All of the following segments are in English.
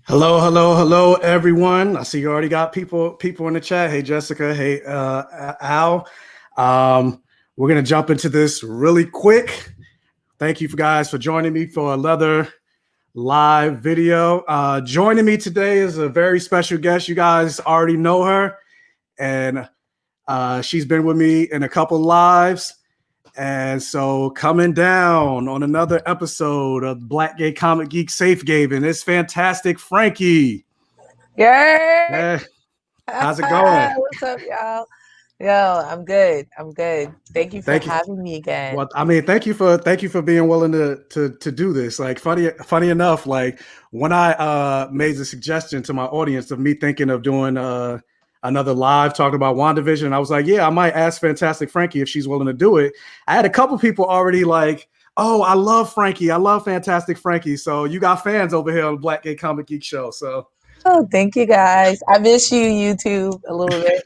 Hello, hello, hello, everyone. I see you already got people in the chat. Hey, Jessica. Hey, Al. Um, we're gonna jump into this really quick. Thank you guys for joining me for another live video. Joining me today is a very special guest. You guys already know her, and she's been with me in a couple lives. And so coming down on another episode of Black Gay Comic Geek Safe Haven, it's Fantastic Frankey. Yeah. Hey, how's it going? What's up, y'all? Yo, I'm good. I'm good. Thank you for Thank you. having me again. Well, I mean, thank you for being willing to do this. Like funny enough, like when I made the suggestion to my audience of me thinking of doing another live talking about WandaVision, I was like, yeah, I might ask Fantastic Frankie if she's willing to do it. I had a couple people already like, oh, I love Frankie, I love Fantastic Frankie. So you got fans over here on Black Gay Comic Geek Show. So Oh, thank you guys. I miss you, YouTube, a little bit.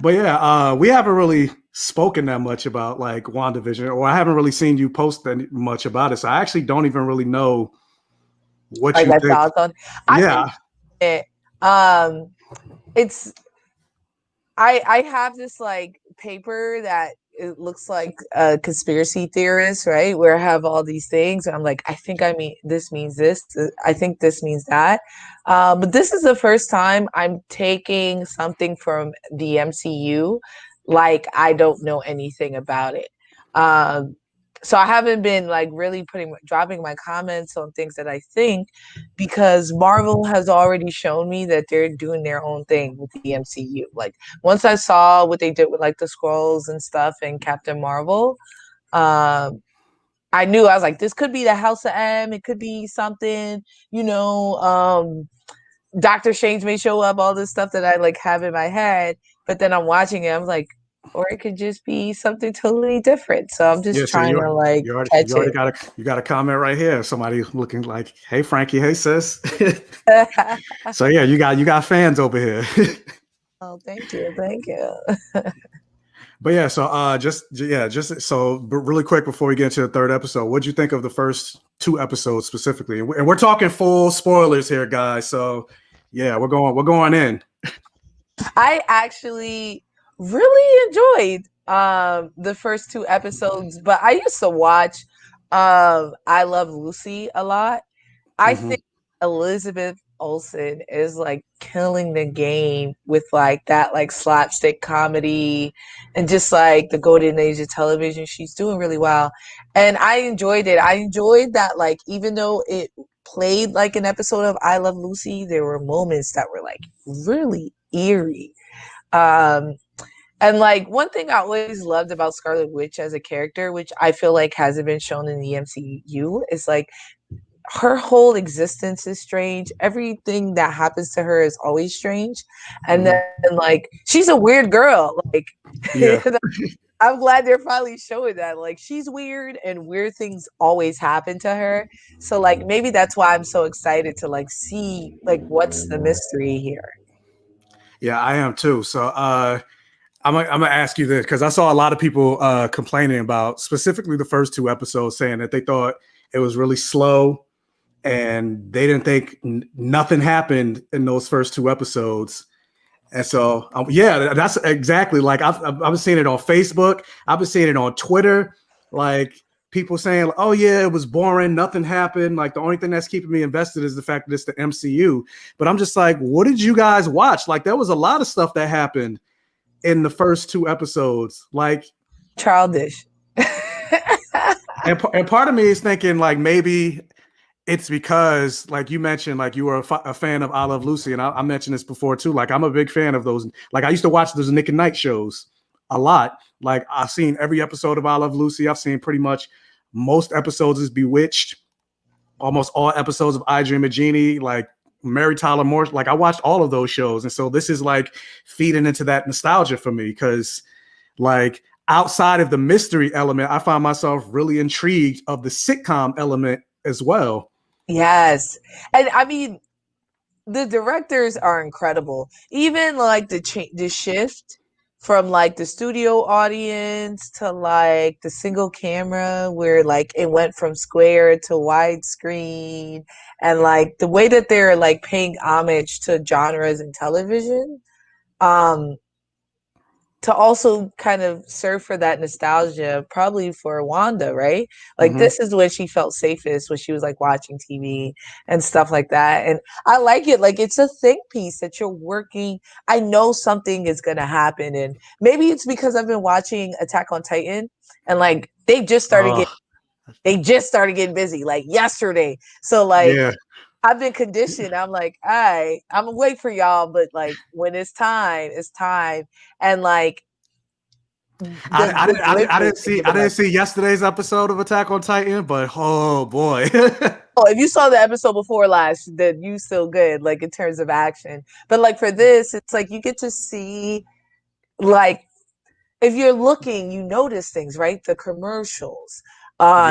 But yeah, we haven't really spoken that much about like WandaVision, or I haven't really seen you post that much about it. So I actually don't even really know what Like you my think. thoughts on. I Yeah. think it. Um, it's. I have this like paper that it looks like a conspiracy theorist, right? Where I have all these things, and I'm like, I think I mean this means this. I think this means that. But this is the first time I'm taking something from the MCU, like I don't know anything about it. Um, so I haven't been like really dropping my comments on things that I think because Marvel has already shown me that they're doing their own thing with the MCU. Like once I saw what they did with like the scrolls and stuff and Captain Marvel, um, I knew I was like, this could be the House of M. It could be something, you know. Doctor Strange may show up, all this stuff that I like have in my head, but then I'm watching it, I'm like, or it could just be something totally different. So I'm Yeah, just so trying to like you catch already it. got a comment right here. Somebody looking like, hey Frankie, hey sis. So yeah, you got fans over here. Oh, thank you, thank you. But yeah, so just so really quick before we get into the third episode, what'd you think of the first two episodes specifically? And we're talking full spoilers here, guys. So yeah, we're going in. I actually really enjoyed the first two episodes, but I used to watch I Love Lucy a lot. I Mm-hmm. think Elizabeth Olsen is like killing the game with like that like slapstick comedy and just like the golden age of television. She's doing really well. And I enjoyed it. I enjoyed that like even though it played like an episode of I Love Lucy, there were moments that were like really eerie. Um and like one thing I always loved about Scarlet Witch as a character, which I feel like hasn't been shown in the MCU, is like her whole existence is strange. Everything that happens to her is always strange. And Mm-hmm. then like she's a weird girl. Like Yeah. I'm glad they're finally showing that. Like she's weird and weird things always happen to her. So like maybe that's why I'm so excited to like see like what's the mystery here. Yeah, I am too. So I'm gonna ask you this because I saw a lot of people complaining about specifically the first two episodes, saying that they thought it was really slow and they didn't think nothing happened in those first two episodes. And so, yeah, that's exactly like I've been seeing it on Facebook. I've been seeing it on Twitter. Like people saying, "Oh yeah, it was boring. Nothing happened. Like the only thing that's keeping me invested is the fact that it's the MCU." But I'm just like, what did you guys watch? Like there was a lot of stuff that happened in the first two episodes. Like, Childish. and part of me is thinking like maybe it's because like you mentioned like you were a fan of I Love Lucy, and I mentioned this before too. Like I'm a big fan of those. Like I used to watch those Nick and Night shows a lot. Like I've seen every episode of I Love Lucy. I've seen pretty much most episodes is Bewitched, almost all episodes of I Dream of Jeannie, like Mary Tyler Moore. Like I watched all of those shows, and so this is like feeding into that nostalgia for me because like outside of the mystery element, I find myself really intrigued of the sitcom element as well. Yes. And I mean, the directors are incredible. Even like the shift from like the studio audience to like the single camera where like it went from square to widescreen, and like the way that they're like paying homage to genres in television. Um, to also kind of serve for that nostalgia, probably for Wanda, right? Like Mm-hmm. this is when she felt safest, when she was like watching TV and stuff like that. And I like it. Like it's a think piece that you're working. I know something is gonna happen, and maybe it's because I've been watching Attack on Titan, and like Oh, they just started getting busy like yesterday. So like yeah. I've been conditioned. I'm like, all right, I'm gonna wait for y'all, but like when it's time, it's time. And like the delivery is I the didn't best. see yesterday's episode of Attack on Titan, but oh boy. Oh, if you saw the episode before last, then you still good, like in terms of action. But like for this, it's like you get to see like if you're looking, you notice things, right? The commercials,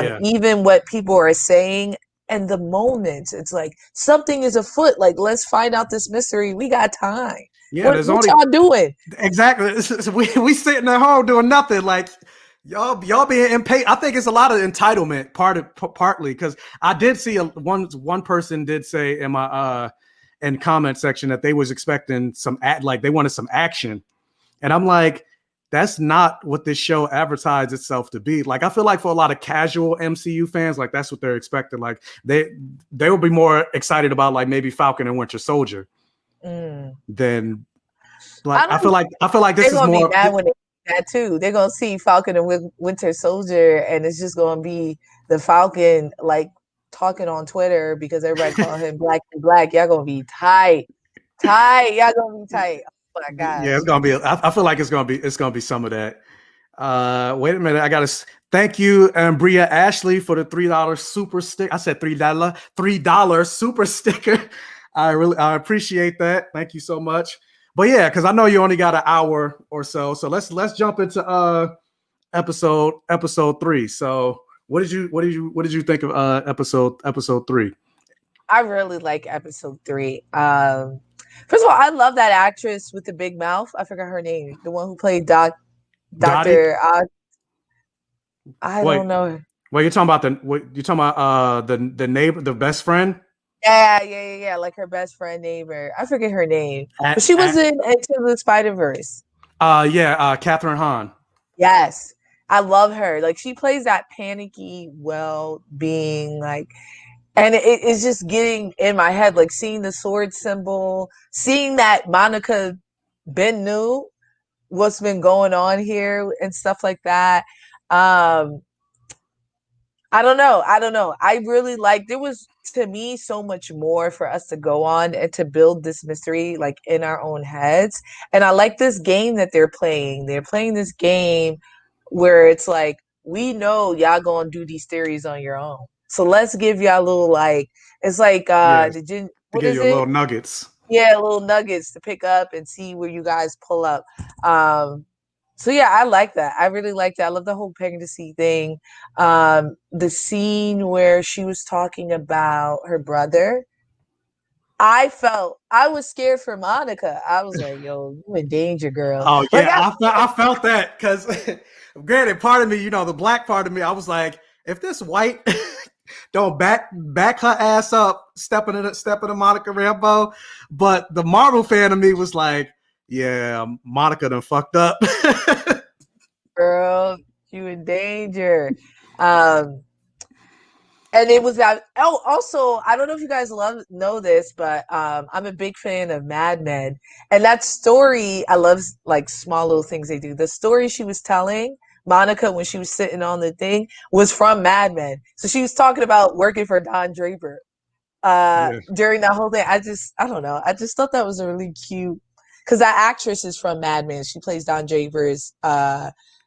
Yeah. even what people are saying and the moments. It's like something is afoot. Like let's find out this mystery. We got time. Yeah, What there's what only y'all doing? exactly we sitting at home doing nothing like y'all being impatient. I think it's a lot of entitlement partly because I did see one person did say in my in comment section that they was expecting like they wanted some action. And I'm like, that's not what this show advertised itself to be. Like, I feel like for a lot of casual MCU fans, like that's what they're expecting. Like they will be more excited about like maybe Falcon and Winter Soldier Mm. than like I don't know. I feel like They're this is gonna be more. mad when they see that too. They're gonna see Falcon and Winter Soldier, and it's just gonna be the Falcon like talking on Twitter because everybody call him Black and Black. Y'all gonna be tight, tight. Y'all gonna be tight. Oh my Yeah, gosh. it's gonna be. I feel like it's gonna be some of that. Wait a minute. I gotta thank you, Bria Ashley, for the $3 super stick. I said $3 super sticker. I appreciate that. Thank you so much. But yeah, because I know you only got an hour or so. So let's jump into episode 3. So what did you think of episode 3? I really like episode 3. First of all, I love that actress with the big mouth. I forgot her name. The one who played Gotti? Doctor. I Wait, don't know. wait, you're talking about the neighbor, the best friend? Yeah. Like her best friend neighbor. I forget her name, but At, she was at, in Into the Spider Verse. Catherine Hahn. Yes, I love her. Like she plays that panicky well-being, like, and it's just getting in my head. Like seeing the sword symbol, seeing that Monica Ben knew what's been going on here and stuff like that. Um, I don't know. I don't know. I really like there was to me so much more for us to go on and to build this mystery like in our own heads. And I like this game that they're playing. They're playing this game where it's like we know y'all gonna do these theories on your own. So let's give y'all a little like it's like Yes, to what give is you a little it? nuggets. Yeah, little nuggets to pick up and see where you guys pull up. Um so yeah, I like that. I really like that. I love the whole pregnancy thing. The scene where she was talking about her brother. I was scared for Monica. I was like, yo, you in danger, girl. Oh Like yeah, I felt that because, granted, part of me, the black part of me, I was like, if this white don't back her ass up, stepping in a Monica Rambeau, but the Marvel fan of me was like, yeah, Monica done fucked up. girl, you in danger. Um and it was that also I don't know if you guys know this, but I'm a big fan of Mad Men. And that story, I love like small little things they do. The story she was telling Monica when she was sitting on the thing was from Mad Men. So she was talking about working for Don Draper Yeah, during that whole thing. I don't know. I just thought that was a really cute because that actress is from Mad Men. She plays Don Draper's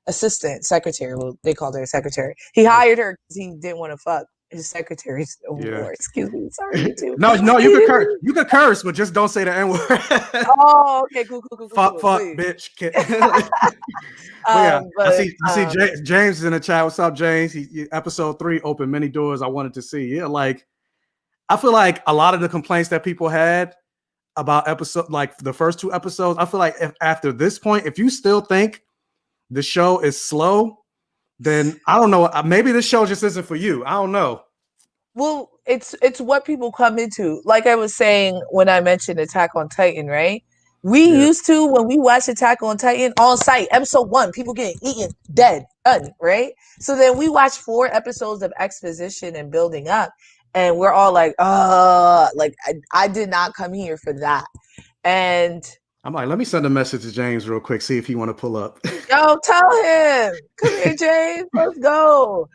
assistant, secretary. Well, they called her secretary. He yeah, hired her because he didn't want to fuck his secretaries no yeah. more. Excuse me. Sorry, YouTube. No, you could curse, but just don't say the N word. Oh, okay, cool. Fuck, Please. bitch. But yeah, But I see James is in the chat. What's up, James? Episode 3 opened many doors I wanted to see. Yeah, like I feel like a lot of the complaints that people had, about episode like the first 2 episodes. I feel like if after this point, if you still think the show is slow, then I don't know. Maybe this show just isn't for you. I don't know. Well, it's what people come into. Like I was saying when I mentioned Attack on Titan, right? We Yeah. used to, when we watched Attack on Titan on site, episode 1, people getting eaten, dead, done, right? So then we watched 4 episodes of exposition and building up, and we're all like, like I did not come here for that. And I'm like, let me send a message to James real quick, see if he want to pull up. yo, tell him, come here, James, let's go.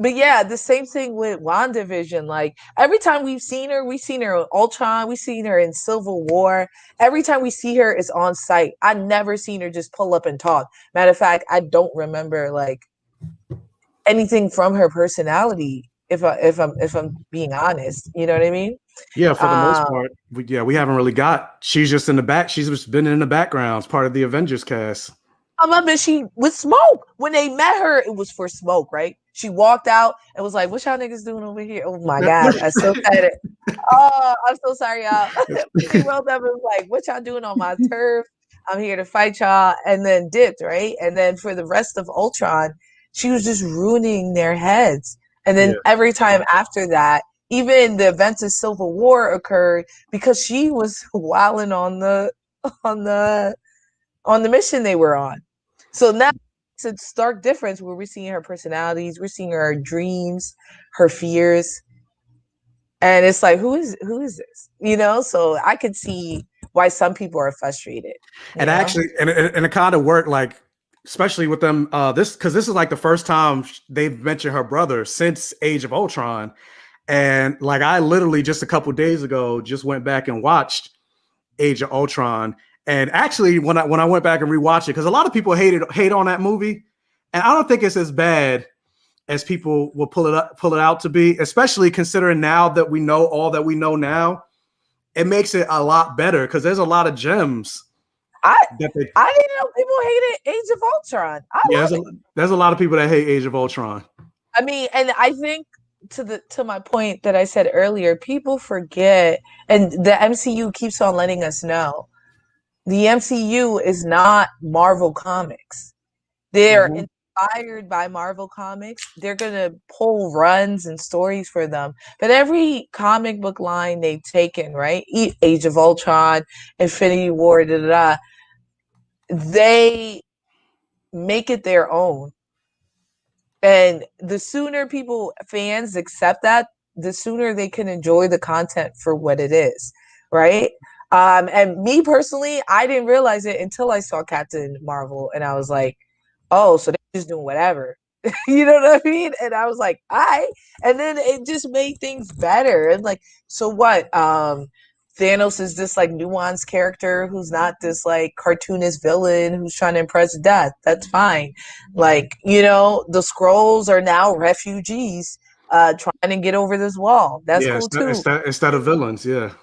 But yeah, the same thing with WandaVision. Like every time we've seen her in Ultron, we've seen her in Civil War. Every time we see her, it's on site. I never seen her just pull up and talk. Matter of fact, I don't remember like anything from her personality. If I'm being honest, you know what I mean? Yeah, for the most part, we haven't really got. She's just in the back. She's just been in the background, part of the Avengers cast. I remember she with Smoke. When they met her, it was for Smoke, right? She walked out and was like, "What y'all niggas doing over here?" Oh my god, I still said it. Oh, I'm so sorry, y'all. She rolled up and was like, "What y'all doing on my turf? I'm here to fight y'all," and then dipped, right? And then for the rest of Ultron, she was just ruining their heads. And then every time after that, even the events of Civil War occurred because she was wilding on the mission they were on. So now it's a stark difference where we're seeing her personalities, we're seeing her dreams, her fears, and it's like, who is this? You know, so I could see why some people are frustrated. And actually, and it kind of worked, like especially with them. This is like the first time they've mentioned her brother since Age of Ultron, and like I literally just a couple days ago just went back and watched Age of Ultron. And actually, when I went back and rewatched it, because a lot of people hate on that movie, and I don't think it's as bad as people will pull it out to be, especially considering now that we know all that we know now. It makes it a lot better because there's a lot of gems. I didn't know people hated Age of Ultron. There's a lot of people that hate Age of Ultron. I mean, and I think to my point that I said earlier, people forget, and the MCU keeps on letting us know. The MCU is not Marvel Comics. They're inspired by Marvel Comics. They're going to pull runs and stories for them. But every comic book line they've taken, right? Age of Ultron, Infinity War, they make it their own. And the sooner fans accept that, the sooner they can enjoy the content for what it is, right? And me personally, I didn't realize it until I saw Captain Marvel, and I was like, oh, so they're just doing whatever. You know what I mean? And I was like, all right. And then it just made things better. And like, so what? Thanos is this like nuanced character who's not this like cartoonist villain who's trying to impress death. That's fine. Like, you know, the Skrulls are now refugees trying to get over this wall. That's cool too. Instead of villains, yeah.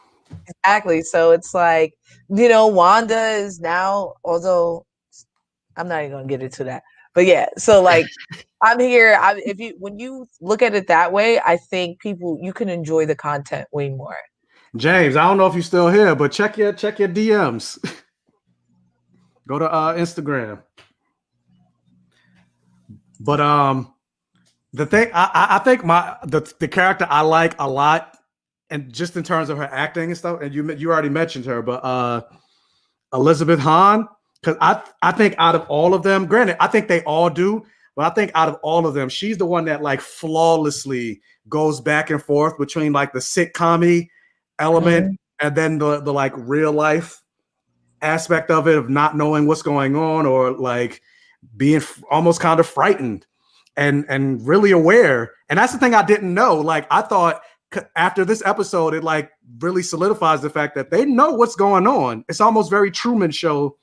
Exactly. So it's like, you know, Wanda is now, although I'm not even gonna get into that. But yeah, so like I'm here. When you look at it that way, I think you can enjoy the content way more. James, I don't know if you're still here, but check your DMs. Go to Instagram. But the thing I think the character I like a lot, and just in terms of her acting and stuff, and you already mentioned her, but Elizabeth Hahn, because I think out of all of them, granted, I think they all do, but I think out of all of them, she's the one that like flawlessly goes back and forth between like the sitcom-y element and then the like real life aspect of it, of not knowing what's going on, or like being almost kind of frightened and really aware. And that's the thing I didn't know. Like I thought after this episode, it like really solidifies the fact that they know what's going on. It's almost very Truman Show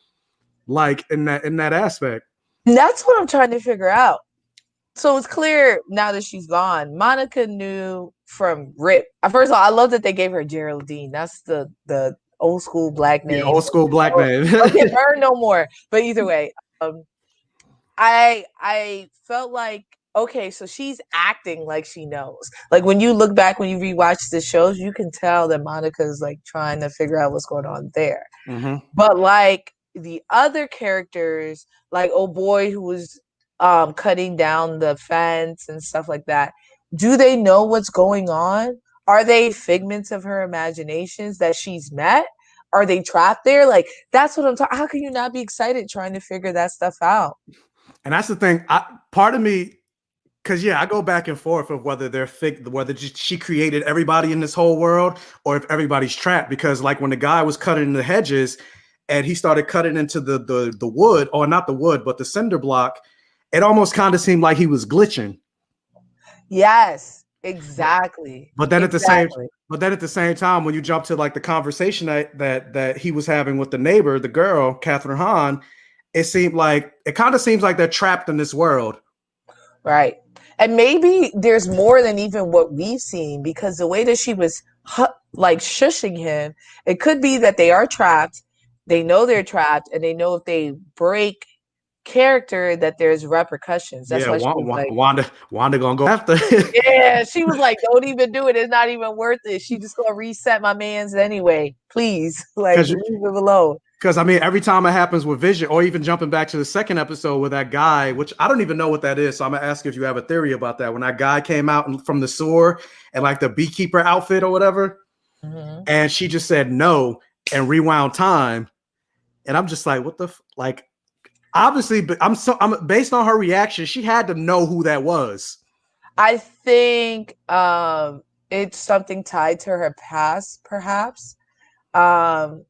like in that aspect. That's what I'm trying to figure out. So it's clear now that she's gone. Monica knew from Rip. First of all, I love that they gave her Geraldine. That's the old school black name. Yeah, old school black name. Okay, her no more. But either way, I felt like okay, so she's acting like she knows. Like when you look back, when you rewatch the shows, you can tell that Monica's like trying to figure out what's going on there. Mm-hmm. But like the other characters, like oh boy who was cutting down the fence and stuff like that, do they know what's going on? Are they figments of her imaginations that she's met? Are they trapped there? Like that's what I'm talking. How can you not be excited trying to figure that stuff out? And that's the thing. Part of me, because yeah, I go back and forth of whether whether she created everybody in this whole world or if everybody's trapped. Because like when the guy was cutting the hedges and he started cutting into the wood, or not the wood, but the cinder block, it almost kind of seemed like he was glitching. Yes, exactly. But then Exactly. at the same time, when you jump to like the conversation that he was having with the neighbor, the girl, Catherine Hahn, it kind of seems like they're trapped in this world. Right. And maybe there's more than even what we've seen, because the way that she was like shushing him, it could be that they are trapped. They know they're trapped, and they know if they break character that there's repercussions. That's Yeah, why she was like, Wanda gonna go after. yeah, she was like, don't even do it. It's not even worth it. She just gonna reset my man's anyway. Please, like leave him alone. Because I mean, every time it happens with Vision, or even jumping back to the second episode with that guy, which I don't even know what that is, so I'm gonna ask if you have a theory about that. When that guy came out from the sewer and like the beekeeper outfit or whatever, and she just said no and rewound time, and I'm just like, what the like? Obviously, but I'm based on her reaction, she had to know who that was. I think it's something tied to her past, perhaps. And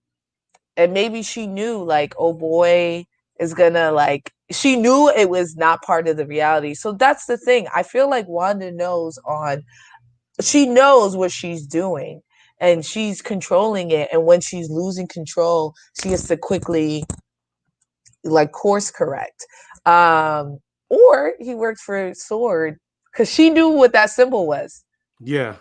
maybe she knew like oh boy is gonna like, she knew it was not part of the reality. So that's the thing, I feel like Wanda she knows what she's doing and she's controlling it, and when she's losing control she has to quickly like course correct. Or he worked for Sword because she knew what that symbol was. Yeah.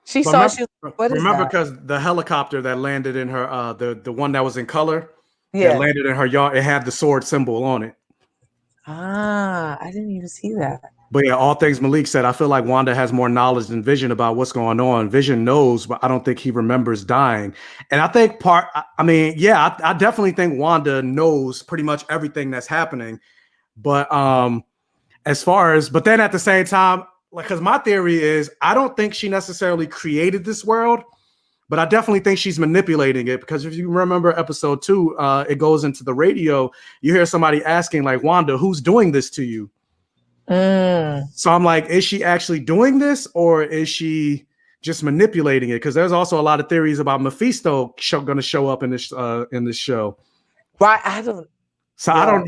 She saw, she what is remember that? because the helicopter that landed in her the one that was in color that Yeah. landed in her yard, it had the sword symbol on it. Ah, I didn't even see that. But yeah, all things Malik said, I feel like Wanda has more knowledge than Vision about what's going on. Vision knows, but I don't think he remembers dying. And I think I definitely think Wanda knows pretty much everything that's happening. But but then at the same time, like, because my theory is, I don't think she necessarily created this world, but I definitely think she's manipulating it. Because if you remember episode 2, it goes into the radio. You hear somebody asking, like, Wanda, who's doing this to you? So I'm like, is she actually doing this, or is she just manipulating it? Because there's also a lot of theories about Mephisto going to show up in this show. Right, I don't. So I don't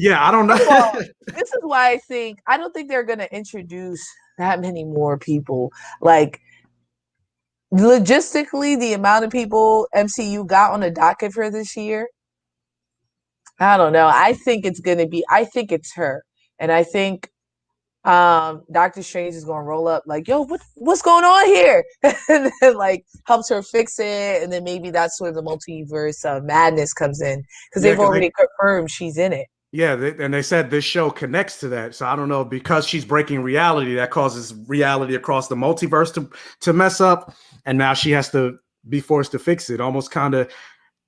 know. Well, this is why I don't think they're going to introduce that many more people. Like logistically, the amount of people MCU got on the docket for this year, I don't know. I think it's her, and I think Doctor Strange is going to roll up like, yo, what's going on here? And then like helps her fix it, and then maybe that's where the multiverse madness comes in, because they've already confirmed she's in it. Yeah, and they said this show connects to that. So I don't know, because she's breaking reality, that causes reality across the multiverse to mess up, and now she has to be forced to fix it. Almost kind of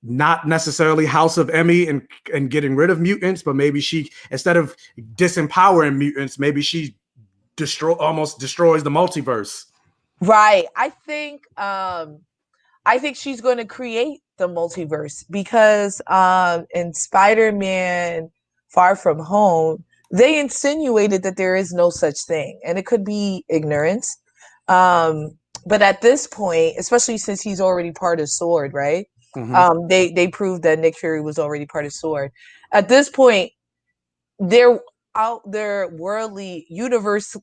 not necessarily House of Emmy and getting rid of mutants, but maybe she, instead of disempowering mutants, maybe she almost destroys the multiverse. Right. I think she's going to create the multiverse, because in Spider-Man Far From Home, they insinuated that there is no such thing, and it could be ignorance. But at this point, especially since he's already part of Sword, right? They proved that Nick Fury was already part of Sword. At this point, they're out there worldly universe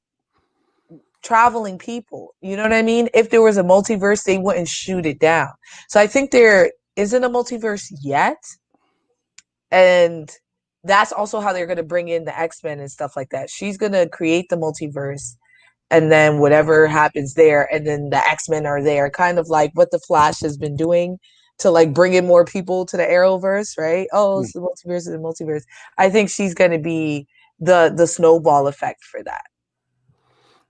traveling people. You know what I mean? If there was a multiverse, they wouldn't shoot it down. So I think there isn't a multiverse yet. And that's also how they're going to bring in the X-Men and stuff like that. She's going to create the multiverse, and then whatever happens there, and then the X-Men are there, kind of like what the Flash has been doing to like bring in more people to the Arrowverse, right? Oh, it's the multiverse, I think she's going to be the snowball effect for that.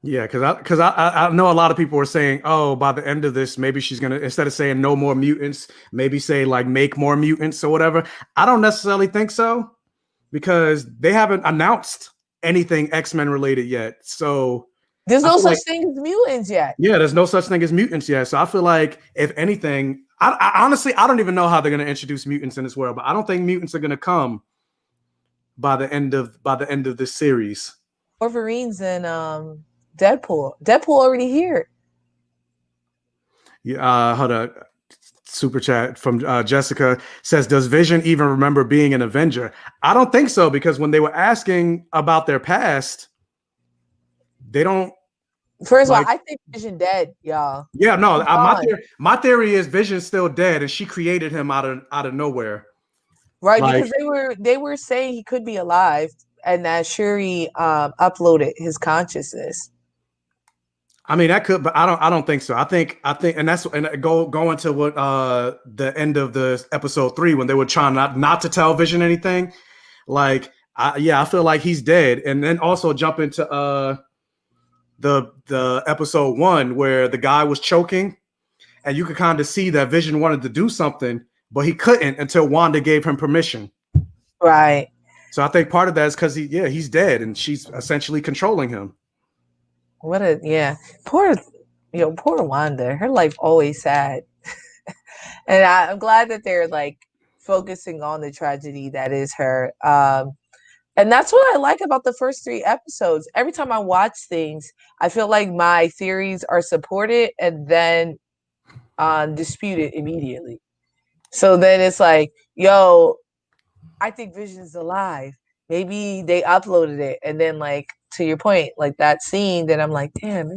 Yeah, because I know a lot of people were saying, oh, by the end of this, maybe she's gonna, instead of saying no more mutants, maybe say like make more mutants or whatever. I don't necessarily think so because they haven't announced anything X-Men related yet. So There's I no feel such like, thing as mutants yet. yeah, there's no such thing as mutants yet. So I feel like if anything, I honestly I don't even know how they're gonna introduce mutants in this world, but I don't think mutants are gonna come by the end of this series. Wolverine's in Deadpool. Deadpool already here. Yeah, hold on. Super chat from Jessica says, "Does Vision even remember being an Avenger?" I don't think so because when they were asking about their past, they don't First of all, like. I think Vision dead, y'all. Yeah, no. He's gone. My theory is Vision's still dead, and she created him out of nowhere. Right, Like, because they were saying he could be alive, and that Shuri uploaded his consciousness. I mean, that could, but I don't think so. I think, and that's and go into what the end of the episode 3 when they were trying not to tell Vision anything. Like, I feel like he's dead, and then also jump into the episode 1 where the guy was choking, and you could kind of see that Vision wanted to do something, but he couldn't until Wanda gave him permission. Right. So I think part of that is because he's dead, and she's essentially controlling him. Poor poor Wanda. Her life always sad. And I'm glad that they're like focusing on the tragedy that is her. And that's what I like about the first 3 episodes. Every time I watch things, I feel like my theories are supported and then disputed immediately. So then it's like, yo, I think Vision's alive. Maybe they uploaded it, and then like to your point, like that scene, then I'm like, damn,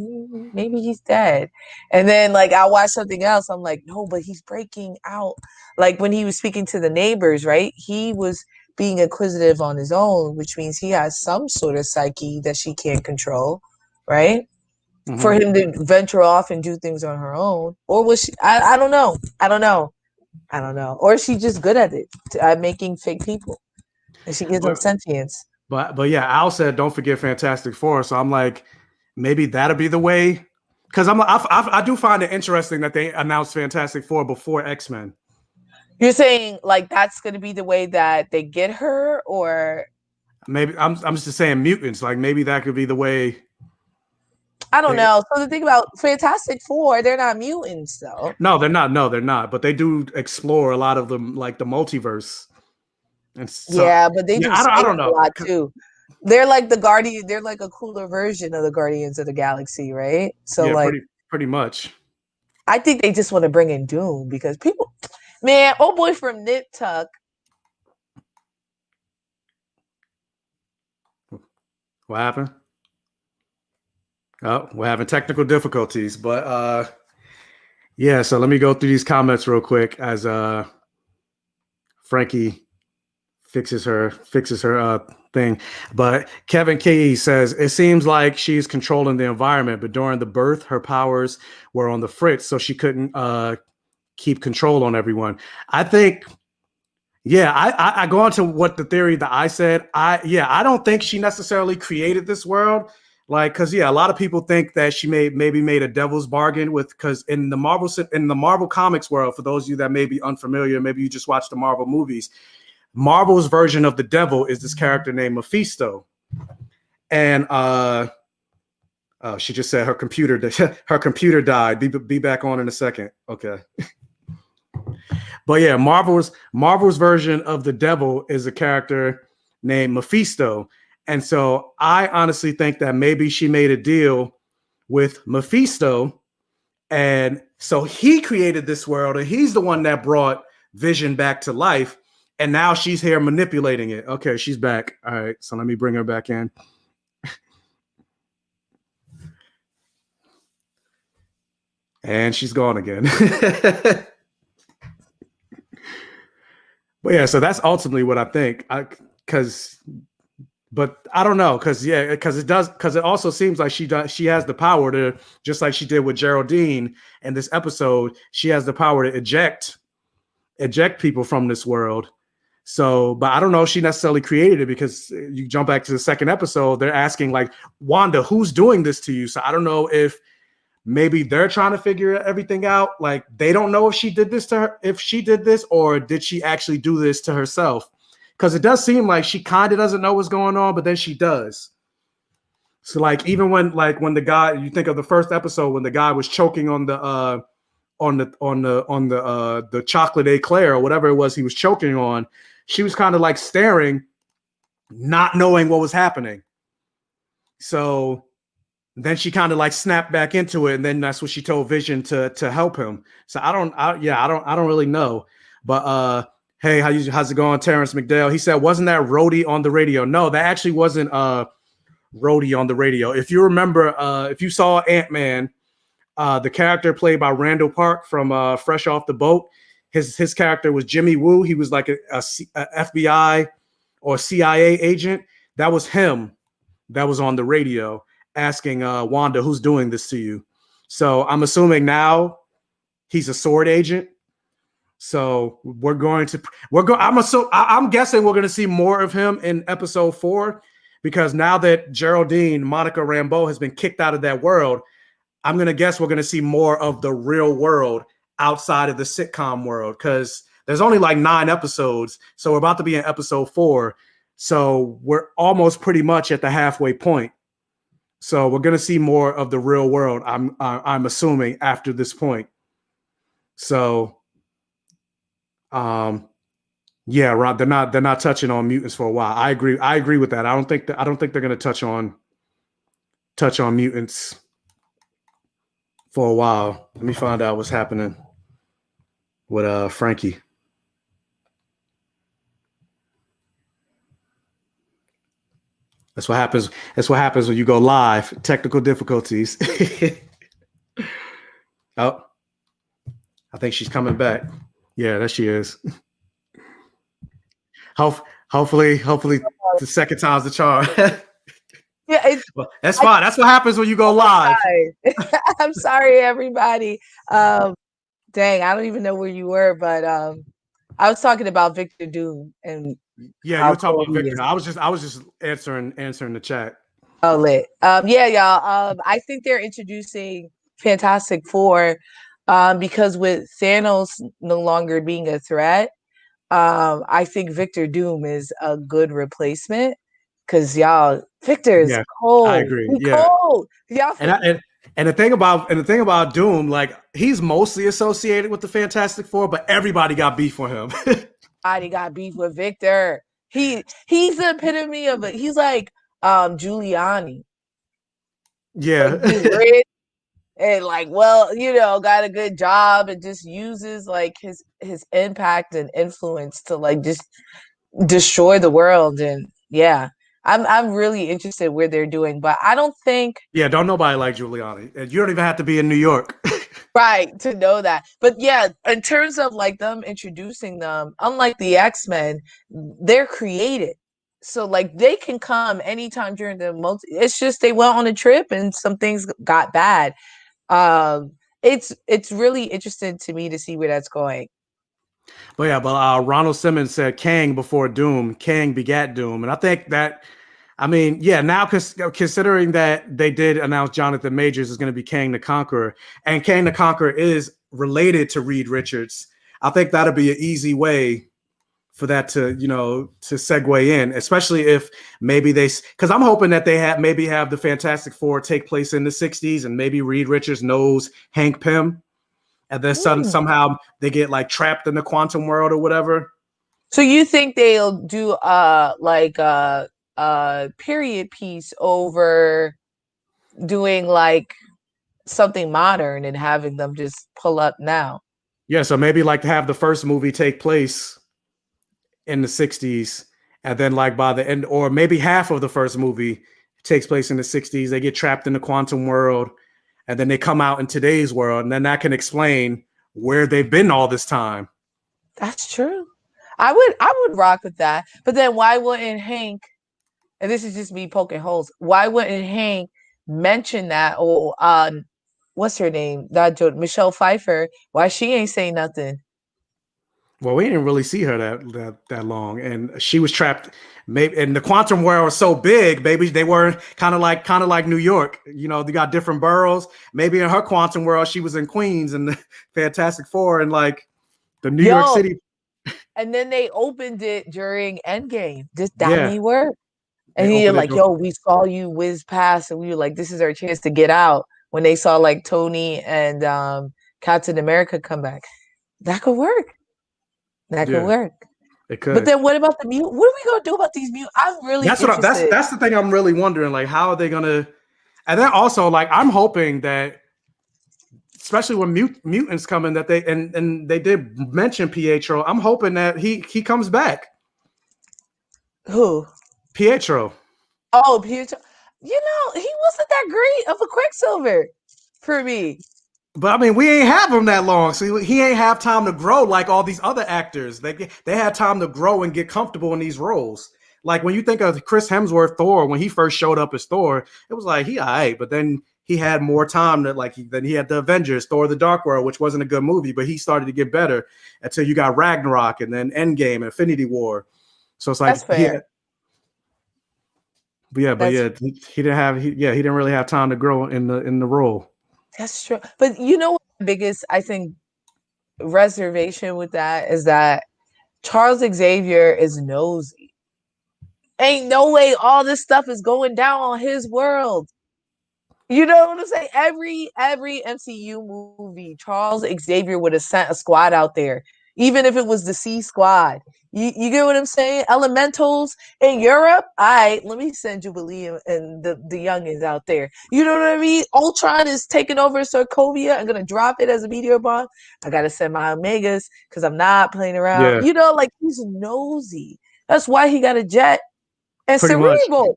maybe he's dead. And then like I'll watch something else, I'm like, no, but he's breaking out. Like when he was speaking to the neighbors, right? He was being inquisitive on his own, which means he has some sort of psyche that she can't control, right? Mm-hmm. For him to venture off and do things on her own. Or was she I don't know. I don't know. Or is she just good at it, at making fake people? And she gives them sentience. But yeah, Al said don't forget Fantastic Four. So I'm like, maybe that'll be the way. Because I do find it interesting that they announced Fantastic Four before X-Men. You're saying like that's going to be the way that they get her, or maybe I'm just saying mutants. Like maybe that could be the way. I don't know. So the thing about Fantastic Four, they're not mutants though. No, they're not. No, they're not. But they do explore a lot of them, like the multiverse. And so, yeah, but they do I don't know a lot too. They're like the Guardian. They're like a cooler version of the Guardians of the Galaxy, right? So yeah, like, pretty much. I think they just want to bring in Doom because people, man, old boy from Nip Tuck. What happened? Oh, we're having technical difficulties, but yeah. So let me go through these comments real quick as Frankie fixes her thing. But Kevin Key says it seems like she's controlling the environment, but during the birth, her powers were on the fritz, so she couldn't keep control on everyone. I think. Yeah, I go on to what the theory that I said. I don't think she necessarily created this world. Like, because a lot of people think that she maybe made a devil's bargain with, because in the Marvel comics world, for those of you that may be unfamiliar, maybe you just watch the Marvel movies. Marvel's version of the devil is this character named Mephisto, and she just said her computer died. Be back on in a second. Okay. But yeah, Marvel's version of the devil is a character named Mephisto. And so I honestly think that maybe she made a deal with Mephisto. And so he created this world, and he's the one that brought Vision back to life. And now she's here manipulating it. Okay, she's back. All right, so let me bring her back in. And she's gone again. But yeah, so that's ultimately what I think. But I don't know, because it also seems like she has the power to, just like she did with Geraldine in this episode, she has the power to eject people from this world. So, but I don't know if she necessarily created it, because you jump back to the second episode, they're asking like, Wanda, who's doing this to you? So I don't know if maybe they're trying to figure everything out. Like, they don't know if she did this to her, if she did this, or did she actually do this to herself? Because it does seem like she kind of doesn't know what's going on, but then she does. So like, even when the guy, you think of the first episode when the guy was choking on the the chocolate eclair or whatever it was he was choking on, she was kind of like staring, not knowing what was happening. So then she kind of like snapped back into it, and then that's what she told Vision to help him. So I don't really know. But hey, how's it going, Terrence McDale? He said, wasn't that Rhodey on the radio? No, that actually wasn't Rhodey on the radio. If you remember, if you saw Ant-Man, the character played by Randall Park from Fresh Off the Boat, his character was Jimmy Woo. He was like a FBI or CIA agent. That was him. That was on the radio asking Wanda, who's doing this to you? So I'm assuming now he's a sword agent. So I'm guessing we're going to see more of him in episode 4, because now that Geraldine, Monica Rambeau, has been kicked out of that world, I'm going to guess we're going to see more of the real world outside of the sitcom world, because there's only like 9 episodes. So we're about to be in episode 4. So we're almost pretty much at the halfway point. So we're going to see more of the real world, I'm assuming, after this point. So, yeah, Rob, they're not touching on mutants for a while. I agree with that. I don't think they're going to touch on mutants for a while. Let me find out what's happening with Frankie. That's what happens. That's what happens when you go live. Technical difficulties. Oh, I think she's coming back. Yeah, there she is. Hopefully, the second time's the charm. Yeah, well, that's fine. That's what happens when you go live. I'm sorry, everybody. Dang, I don't even know where you were, but I was talking about Victor Doom and yeah, you were talking about Victor. I was just answering the chat. Oh, lit. Yeah, y'all. I think they're introducing Fantastic Four, because with Thanos no longer being a threat, I think Victor Doom is a good replacement. Cause y'all, Victor is cold. I agree. He's cold. Y'all and the thing about Doom, like, he's mostly associated with the Fantastic Four, but everybody got beef for him. Everybody got beef with Victor. He's the epitome of it. He's like Giuliani. Yeah. Like, he's rich and like, well, got a good job and just uses like his impact and influence to like just destroy the world. And yeah, I'm really interested where they're doing, but I don't think. Yeah, don't nobody like Giuliani. You don't even have to be in New York. Right, to know that. But yeah, in terms of like them introducing them, unlike the X-Men, they're created. So like they can come anytime during the it's just they went on a trip and some things got bad. It's really interesting to me to see where that's going. But yeah, Ronald Simmons said Kang before Doom. Kang begat Doom. And I think that, I mean, yeah, now considering that they did announce Jonathan Majors is going to be Kang the Conqueror, and Kang the Conqueror is related to Reed Richards, I think that'll be an easy way for that to, to segue in, especially if maybe because I'm hoping that they have the Fantastic Four take place in the 60s, and maybe Reed Richards knows Hank Pym, and then somehow they get like trapped in the quantum world or whatever. So you think they'll do like a period piece over doing like something modern and having them just pull up now? Yeah, so maybe like to have the first movie take place in the 60s, and then like by the end, or maybe half of the first movie takes place in the 60s, they get trapped in the quantum world, and then they come out in today's world, and then that can explain where they've been all this time. That's true. I would rock with that. But then why wouldn't Hank, and this is just me poking holes, why wouldn't Hank mention that? Or what's her name? That Michelle Pfeiffer, why she ain't saying nothing? Well, we didn't really see her that long, and she was trapped. Maybe, and the quantum world was so big, baby. They were kind of like New York. You know, they got different boroughs. Maybe in her quantum world, she was in Queens and the Fantastic Four, and like the New York Yo, City. and then they opened it during Endgame. That Yeah, may work. they And you're opened it. like, yo, we saw you whiz past, and we were like, this is our chance to get out. When they saw like Tony and Captain America come back, that could work. That could Yeah, work. it But could. then what about the mute? What are we gonna do about these mute? I'm really interested. That's the thing I'm really wondering. Like, how are they gonna? And then also, like, I'm hoping that, especially when mutants coming, that and they did mention Pietro. I'm hoping that he comes back. Who? Pietro. Oh, Pietro. You know, he wasn't that great of a Quicksilver for me. But I mean, we ain't have him that long, so he ain't have time to grow like all these other actors. They had time to grow and get comfortable in these roles. Like when you think of Chris Hemsworth Thor, when he first showed up as Thor, it was like he alright, but then he had more time then he had the Avengers, Thor: The Dark World, which wasn't a good movie, but he started to get better until you got Ragnarok and then Endgame and Infinity War. So it's like That's fair. he didn't really have time to grow in the role. That's true. But you know what the biggest, I think, reservation with that is that Charles Xavier is nosy. Ain't no way all this stuff is going down on his world. You know what I'm saying? Every MCU movie, Charles Xavier would have sent a squad out there, even if it was the C squad. You get what I'm saying? Elementals in Europe. All right, let me send Jubilee and the youngins out there. You know what I mean? Ultron is taking over Sokovia. I'm gonna drop it as a meteor bomb. I gotta send my Omegas because I'm not playing around. Yeah, You know, like he's nosy. That's why he got a jet and pretty much. Cerebral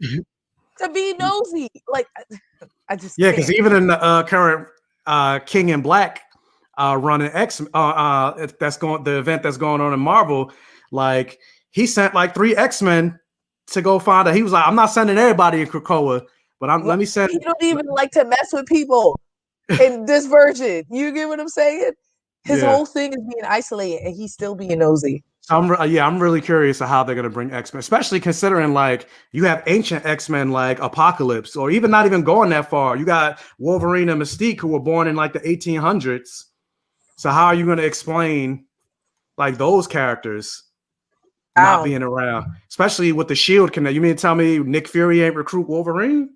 to be nosy. Like I just Yeah, can't. because even in the current King in Black running that's going the event that's going on in Marvel, like he sent like 3 X-Men to go find her. He was like, I'm not sending everybody in Krakoa, but let me send. He don't even like to mess with people in this version. You get what I'm saying? His Yeah. whole thing is being isolated, and he's still being nosy. So I'm really curious of how they're gonna bring X-Men, especially considering like you have ancient X-Men like Apocalypse, or even not even going that far. You got Wolverine and Mystique who were born in like the 1800s. So how are you gonna explain like those characters not being around, especially with the Shield connect? You mean to tell me Nick Fury ain't recruit Wolverine?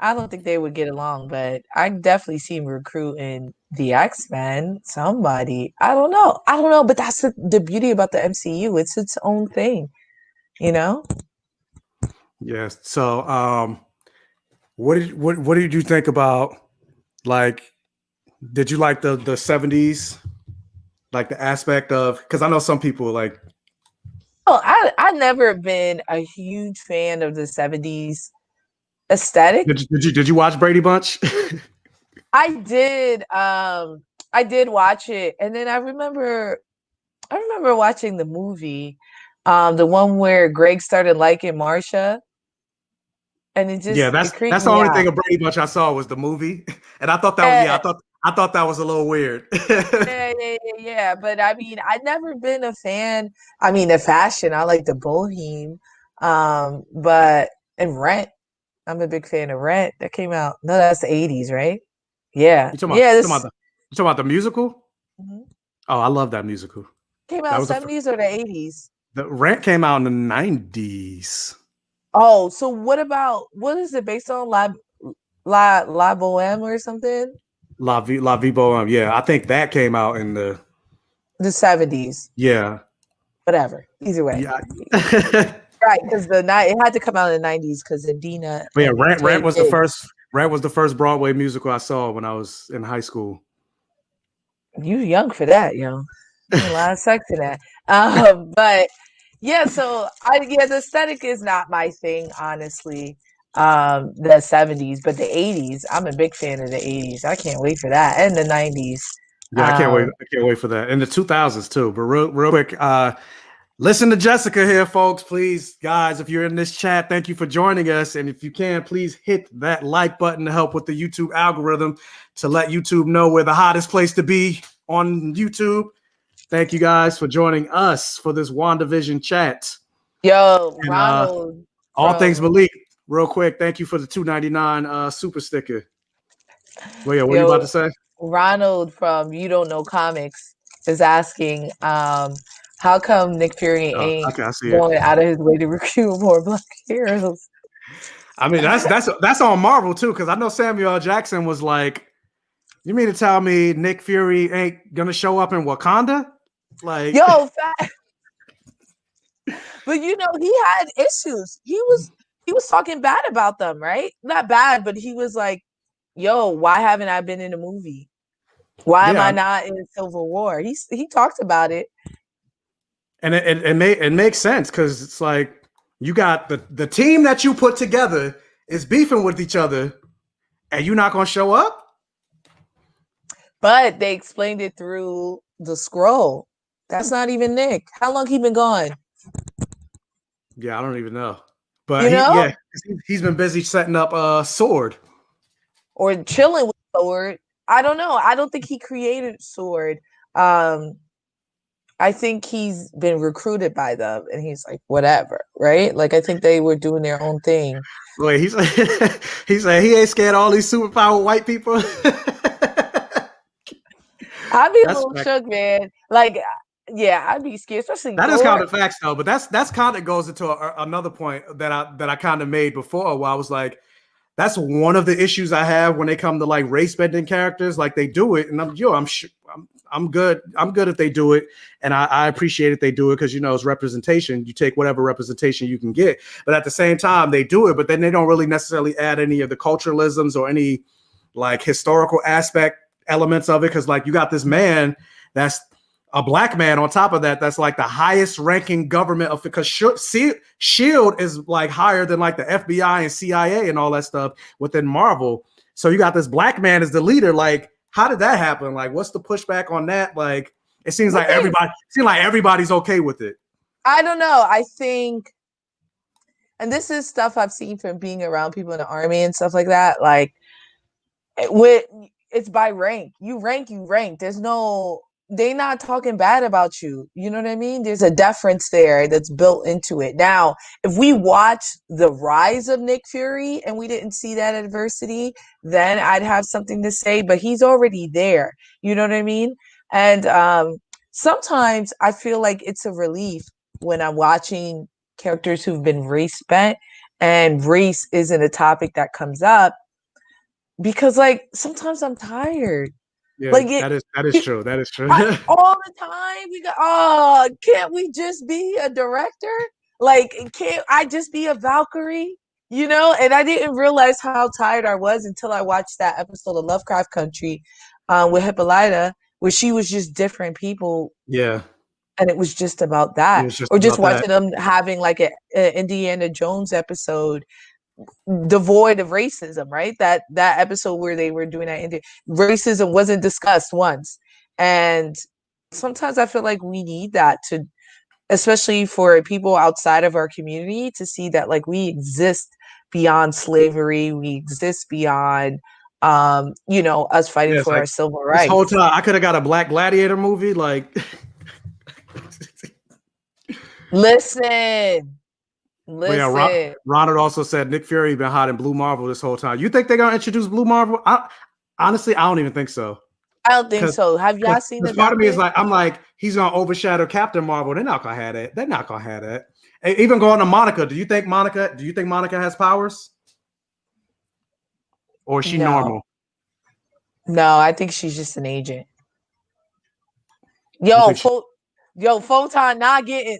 I don't think they would get along, but I definitely see him recruiting the X-Men, somebody. I don't know, but that's the beauty about the MCU. It's its own thing, you know? Yes. So what did you think about, like, did you like the 70s, like the aspect of, because I know some people like. Oh, I've never been a huge fan of the 70s aesthetic. Did you watch Brady Bunch? I did. I did watch it, and then I remember watching the movie, the one where Greg started liking Marsha, and Yeah, it creeped that's the me only out. thing of Brady Bunch I saw was the movie, and I thought I thought that was a little weird. Yeah. But I mean, I've never been a fan. I mean, the fashion, I like the boheme, but and Rent. I'm a big fan of Rent. That came out. No, that's the 80s, right? Yeah, yeah. This You talking about the musical? mhm. Oh, I love that musical. Came That out was 70s or the 80s. the Rent came out in the 90s. Oh, so what is it based on? La Boheme or something? La Vie Boheme. Yeah, I think that came out in The 70s. yeah. Whatever. Either way. Yeah. Right, because it had to come out in the 90s because Adina But yeah, and Rent Tay was Diggs. the first Broadway musical I saw when I was in high school. You young for that, yo. A lot of sex in that. But yeah, so the aesthetic is not my thing, honestly. The 70s, but the 80s, I'm a big fan of the 80s. I can't wait for that. And the 90s. Yeah, I can't wait. I can't wait for that. In the 2000s too. But real quick, listen to Jessica here, folks. Please, guys, if you're in this chat, thank you for joining us. And if you can, please hit that like button to help with the YouTube algorithm, to let YouTube know we're the hottest place to be on YouTube. Thank you guys for joining us for this WandaVision chat. Yo, And, Ronald. all things Malik, real quick. Thank you for the $2.99 super sticker. Well, yeah, what are you about to say? Ronald from You Don't Know Comics is asking, how come Nick Fury ain't going out of his way to recruit more Black heroes? I mean, that's on Marvel too, because I know Samuel L. Jackson was like, "You mean to tell me Nick Fury ain't gonna show up in Wakanda?" Like, yo, but you know, he had issues. He was talking bad about them, right? Not bad, but he was like, "Yo, why haven't I been in a movie? Why am I not in Civil War?" He talked about it, and it makes sense because it's like you got the team that you put together is beefing with each other, and you're not gonna show up. But they explained it through the scroll. That's not even Nick. How long he been gone? Yeah, I don't even know. But he's been busy setting up Sword. Or chilling with Sword. I don't know. I don't think he created Sword. I think he's been recruited by them and he's like, whatever, right? Like I think they were doing their own thing. Wait, he said he ain't scared of all these superpower white people. I'd be a little shook, man. Like, yeah, I'd be scared, especially that is kind of facts though. But that's kind of goes into another point that I kind of made before, where I was like, that's one of the issues I have when they come to like race bending characters. Like they do it, and I'm good. I'm good if they do it, and I appreciate if they do it because you know it's representation. You take whatever representation you can get, but at the same time they do it, but then they don't really necessarily add any of the culturalisms or any like historical aspect elements of it. Because like you got this man that's a black man on top of that, that's like the highest ranking government of, because Shield is like higher than like the FBI and CIA and all that stuff within Marvel. So you got this black man as the leader. Like, how did that happen? Like, what's the pushback on that? Like, it seems like everybody's okay with it. I don't know. I think, and this is stuff I've seen from being around people in the army and stuff like that. Like, it's by rank. You rank. There's no, they not talking bad about you. You know what I mean? There's a deference there that's built into it. Now, if we watch the rise of Nick Fury and we didn't see that adversity, then I'd have something to say, but he's already there. You know what I mean? And sometimes I feel like it's a relief when I'm watching characters who've been race bent and race isn't a topic that comes up, because like sometimes I'm tired. Yeah, like that is true. That is true. All the time we go, can't we just be a director? Like, can't I just be a Valkyrie? You know? And I didn't realize how tired I was until I watched that episode of Lovecraft Country with Hippolyta, where she was just different people. Yeah. And it was just about that. Or just watching them having like an Indiana Jones episode devoid of racism, right? That episode where they were doing that, racism wasn't discussed once. And sometimes I feel like we need that to, especially for people outside of our community, to see that like we exist beyond slavery, we exist beyond us fighting for our civil rights. This whole time I could have got a Black Gladiator movie, like listen. Yeah, Ronald also said Nick Fury been hot in Blue Marvel this whole time. You think they're gonna introduce Blue Marvel? Honestly, I don't even think so. I don't think so. Have y'all seen the part of me is like, I'm like, he's gonna overshadow Captain Marvel. They're not gonna have that. They're not gonna have that. Even going to Monica, do you think Monica has powers? Or is she normal? No, I think she's just an agent. Yo, Photon not getting.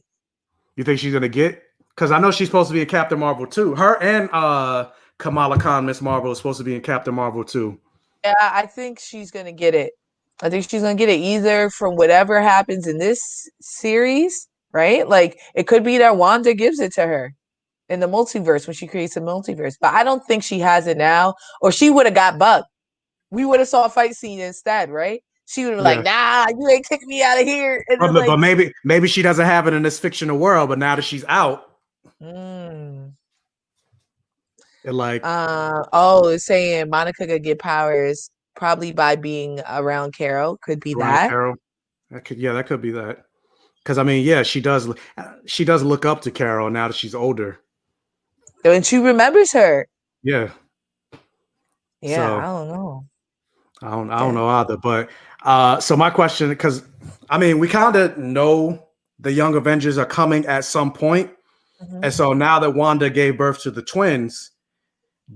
You think she's gonna get? Because I know she's supposed to be in Captain Marvel too. Her and Kamala Khan, Miss Marvel, is supposed to be in Captain Marvel too. Yeah, I think she's gonna get it. I think she's gonna get it either from whatever happens in this series, right? Like it could be that Wanda gives it to her in the multiverse when she creates a multiverse. But I don't think she has it now, or she would have got bugged. We would have saw a fight scene instead, right? She would have been like, nah, you ain't kicking me out of here. And but maybe she doesn't have it in this fictional world, but now that she's out. It's saying Monica could get powers probably by being around Carol. Could be that. Carol. That could be that. Because I mean, yeah, she does look up to Carol now that she's older. And she remembers her. Yeah. Yeah, I So don't know. I don't know either. But so my question, because I mean, we kind of know the Young Avengers are coming at some point. And so now that Wanda gave birth to the twins,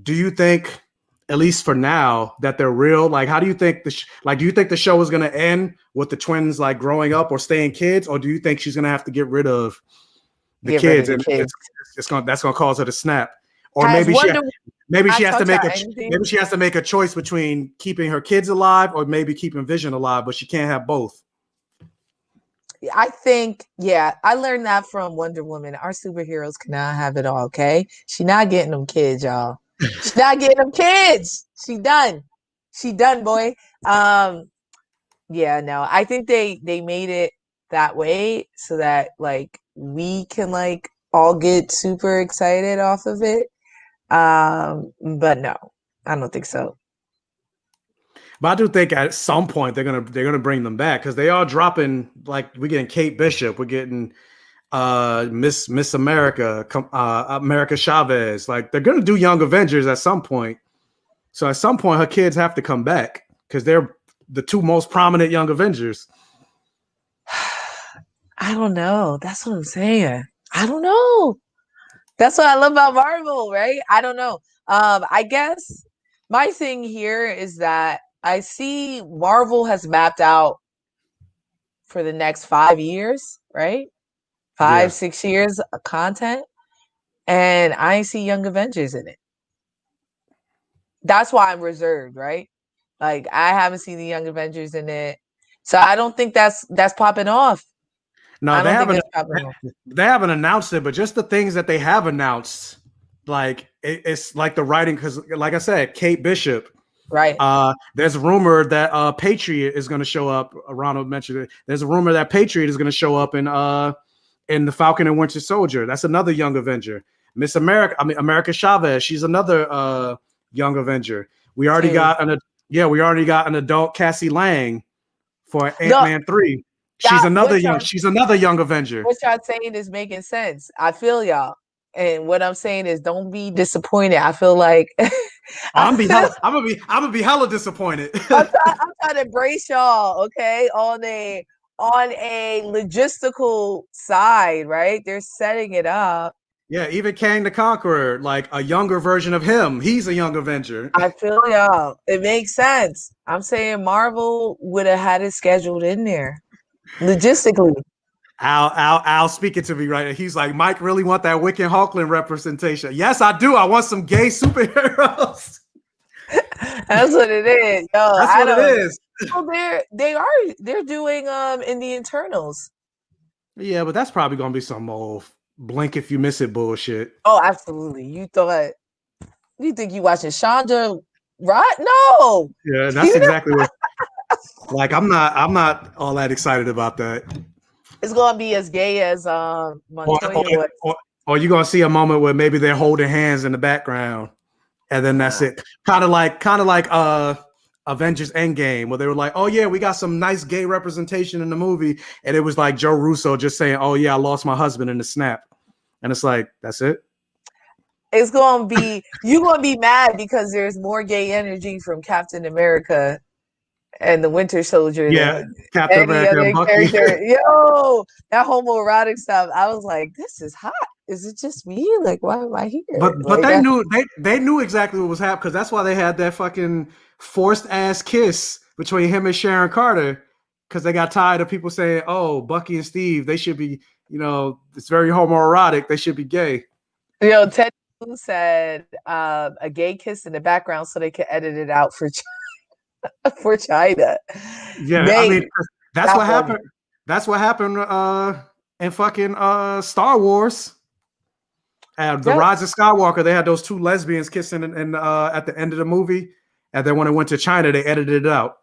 do you think, at least for now, that they're real? Like, how do you think do you think the show is going to end with the twins like growing up or staying kids, or do you think she's going to have to get rid of the Get rid of kids the and kids. that's going to cause her to snap? Or Has Wonder maybe she has to make anything? maybe she has to make a choice between keeping her kids alive or maybe keeping Vision alive, but she can't have both. I think, yeah, I learned that from Wonder Woman. Our superheroes cannot have it all, okay? She not getting them kids, y'all. She's not getting them kids. She done. She done, boy. Yeah, no. I think they made it that way so that like we can like all get super excited off of it. But no, I don't think so. But I do think at some point they're gonna bring them back because they are dropping, like we're getting Kate Bishop, we're getting Miss America, America Chavez. Like they're gonna do Young Avengers at some point. So at some point her kids have to come back because they're the two most prominent Young Avengers. I don't know. That's what I'm saying. I don't know. That's what I love about Marvel, right? I don't know. I guess my thing here is that I see Marvel has mapped out for the next 5 years, right? Yeah. 5, 6 years of content, and I see Young Avengers in it. That's why I'm reserved, right? Like I haven't seen the Young Avengers in it, so I don't think that's popping off. No, I don't think that's popping off. They haven't announced it, but just the things that they have announced, like it's like the writing, because like I said, Kate Bishop. Right. There's a rumor that Patriot is going to show up. Ronald mentioned it. There's a rumor that Patriot is going to show up in the Falcon and Winter Soldier. That's another Young Avenger. Miss America, I mean America Chavez. She's another Young Avenger. We already got an adult Cassie Lang for Ant-Man 3. She's another Young Avenger. What y'all saying is making sense. I feel y'all. And what I'm saying is don't be disappointed. I feel like I'm gonna be hella disappointed. I'm trying to brace y'all, okay? On a logistical side, right? They're setting it up. Yeah, even Kang the Conqueror, like a younger version of him. He's a Young Avenger. I feel y'all. It makes sense. I'm saying Marvel would have had it scheduled in there. Logistically. Al speaking to me right now. He's like, Mike really want that Wiccan Hawkland representation. Yes, I do. I want some gay superheroes. That's what it is. Yo, that's what it is. Well, they're doing in the internals. Yeah, but that's probably gonna be some old blink if you miss it bullshit. Oh, absolutely. You think you watching Chandra right? No. Yeah, that's exactly what. Like, I'm not all that excited about that. It's gonna be as gay as Montoya or you're gonna see a moment where maybe they're holding hands in the background, and then that's it. Kind of like Avengers Endgame, where they were like, "Oh yeah, we got some nice gay representation in the movie," and it was like Joe Russo just saying, "Oh yeah, I lost my husband in the snap," and it's like that's it. It's gonna be you're gonna be mad because there's more gay energy from Captain America and the Winter Soldier. Yeah, Captain America and Bucky. Yo, that homoerotic stuff. I was like, this is hot. Is it just me? Like, why am I here? But like, they knew exactly what was happening because that's why they had that fucking forced ass kiss between him and Sharon Carter because they got tired of people saying, "Oh, Bucky and Steve, they should be, it's very homoerotic. They should be gay." Ted said a gay kiss in the background so they could edit it out for for China. Yeah, I mean that's what happened. That's what happened in fucking Star Wars. The Rise of Skywalker, they had those two lesbians kissing in at the end of the movie, and then when it went to China, they edited it out.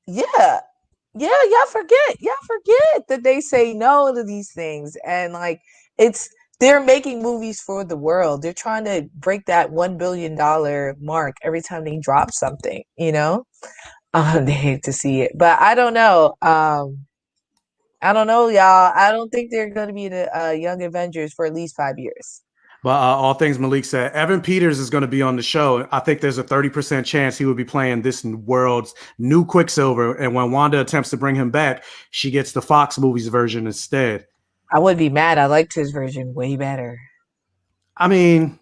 Yeah, y'all forget that they say no to these things, and like they're making movies for the world. They're trying to break that $1 billion mark every time they drop something, They hate to see it. But I don't know. I don't know, y'all. I don't think they're going to be the Young Avengers for at least 5 years. But all things Malik said, Evan Peters is going to be on the show. I think there's a 30% chance he will be playing this world's new Quicksilver. And when Wanda attempts to bring him back, she gets the Fox movies version instead. I wouldn't be mad. I liked his version way better. I mean,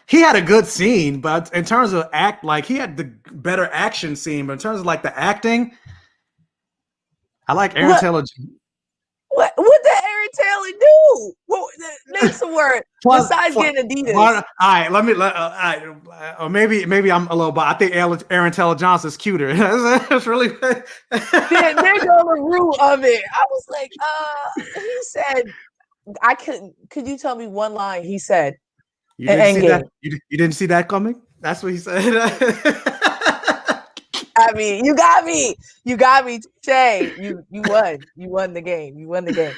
he had a good scene, but in terms of he had the better action scene. But in terms of like the acting, I like Aaron Taylor. What did Aaron Taylor do? Name some word besides getting Adidas. All right, or maybe I'm a little, but I think Aaron Taylor Johnson's cuter. That's really. There go the root of it. I was like, he said, I couldn't. Could you tell me one line he said? You didn't see that? You didn't see that coming? That's what he said. I mean, you got me. You got me, Shay. You won. You won the game. You won the game.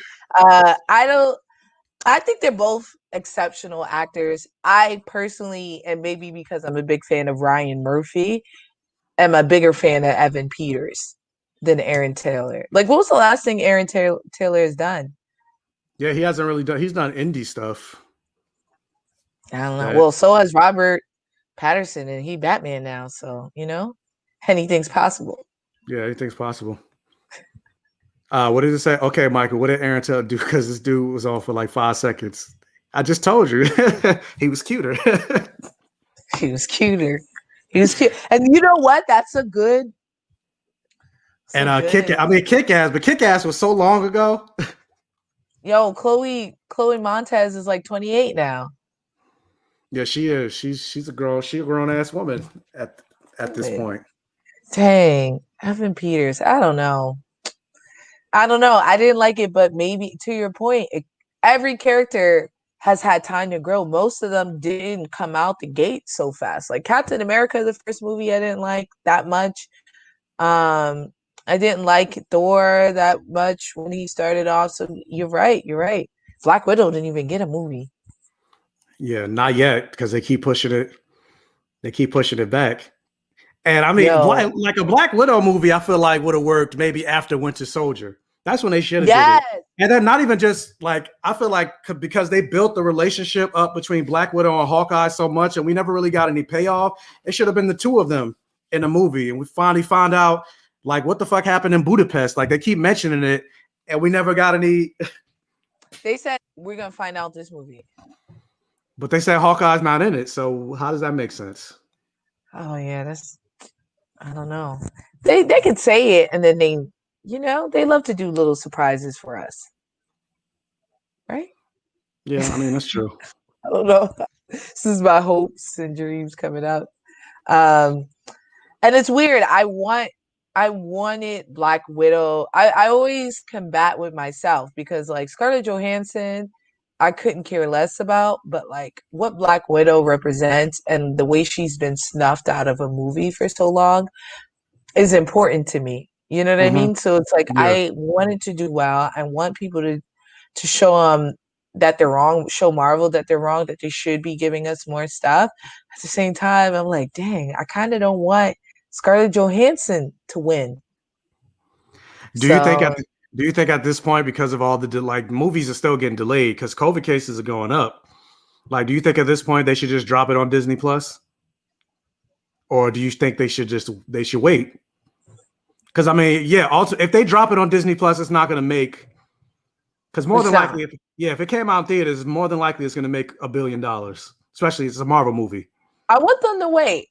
I think they're both exceptional actors. I personally, and maybe because I'm a big fan of Ryan Murphy, am a bigger fan of Evan Peters than Aaron Taylor. Like, what was the last thing Aaron Taylor has done? Yeah, he hasn't really done. He's done indie stuff. I don't know. Well, so has Robert Pattinson, and he Batman now. So, anything's possible. Yeah, anything's possible. What did it say? Okay, Michael, what did Aaron Taylor do? Because this dude was on for like 5 seconds. I just told you. He was cuter. He was cuter. He was cute. And you know what? That's a good. Kick-Ass, but Kick-Ass was so long ago. Yo, Chloe Montez is like 28 now. Yeah, she is. She's a girl. She's a grown-ass woman at this point. Dang. Evan Peters. I don't know. I didn't like it, but maybe to your point, every character has had time to grow. Most of them didn't come out the gate so fast. Like Captain America, the first movie I didn't like that much. I didn't like Thor that much when he started off. So you're right. Black Widow didn't even get a movie. Yeah, not yet, because they keep pushing it. They keep pushing it back. And I mean, like a Black Widow movie, I feel like would have worked maybe after Winter Soldier. That's when they should have did it. And then not even just like, I feel like because they built the relationship up between Black Widow and Hawkeye so much, and we never really got any payoff. It should have been the two of them in the movie. And we finally found out like what the fuck happened in Budapest. Like they keep mentioning it, and we never got any. They said we're gonna find out this movie. But they said Hawkeye's not in it, so how does that make sense? Oh yeah, I don't know. They could say it, and then they love to do little surprises for us, right? Yeah, I mean that's true. I don't know. This is my hopes and dreams coming out, and it's weird. I wanted Black Widow. I always combat with myself because like Scarlett Johansson, I couldn't care less about, but like what Black Widow represents and the way she's been snuffed out of a movie for so long is important to me. You know what I mean? So it's like I wanted to do well. I want people to show that they're wrong, show Marvel that they're wrong, that they should be giving us more stuff. At the same time, I'm like, dang, I kind of don't want Scarlett Johansson to win. Do you think at this point, because of all the movies are still getting delayed because COVID cases are going up? Like, do you think at this point they should just drop it on Disney Plus, or do you think they should wait? Because I mean, yeah. Also, if they drop it on Disney Plus, it's not going to make. Because more than likely, if it came out in theaters, more than likely it's going to make $1 billion. Especially it's a Marvel movie. I want them to wait.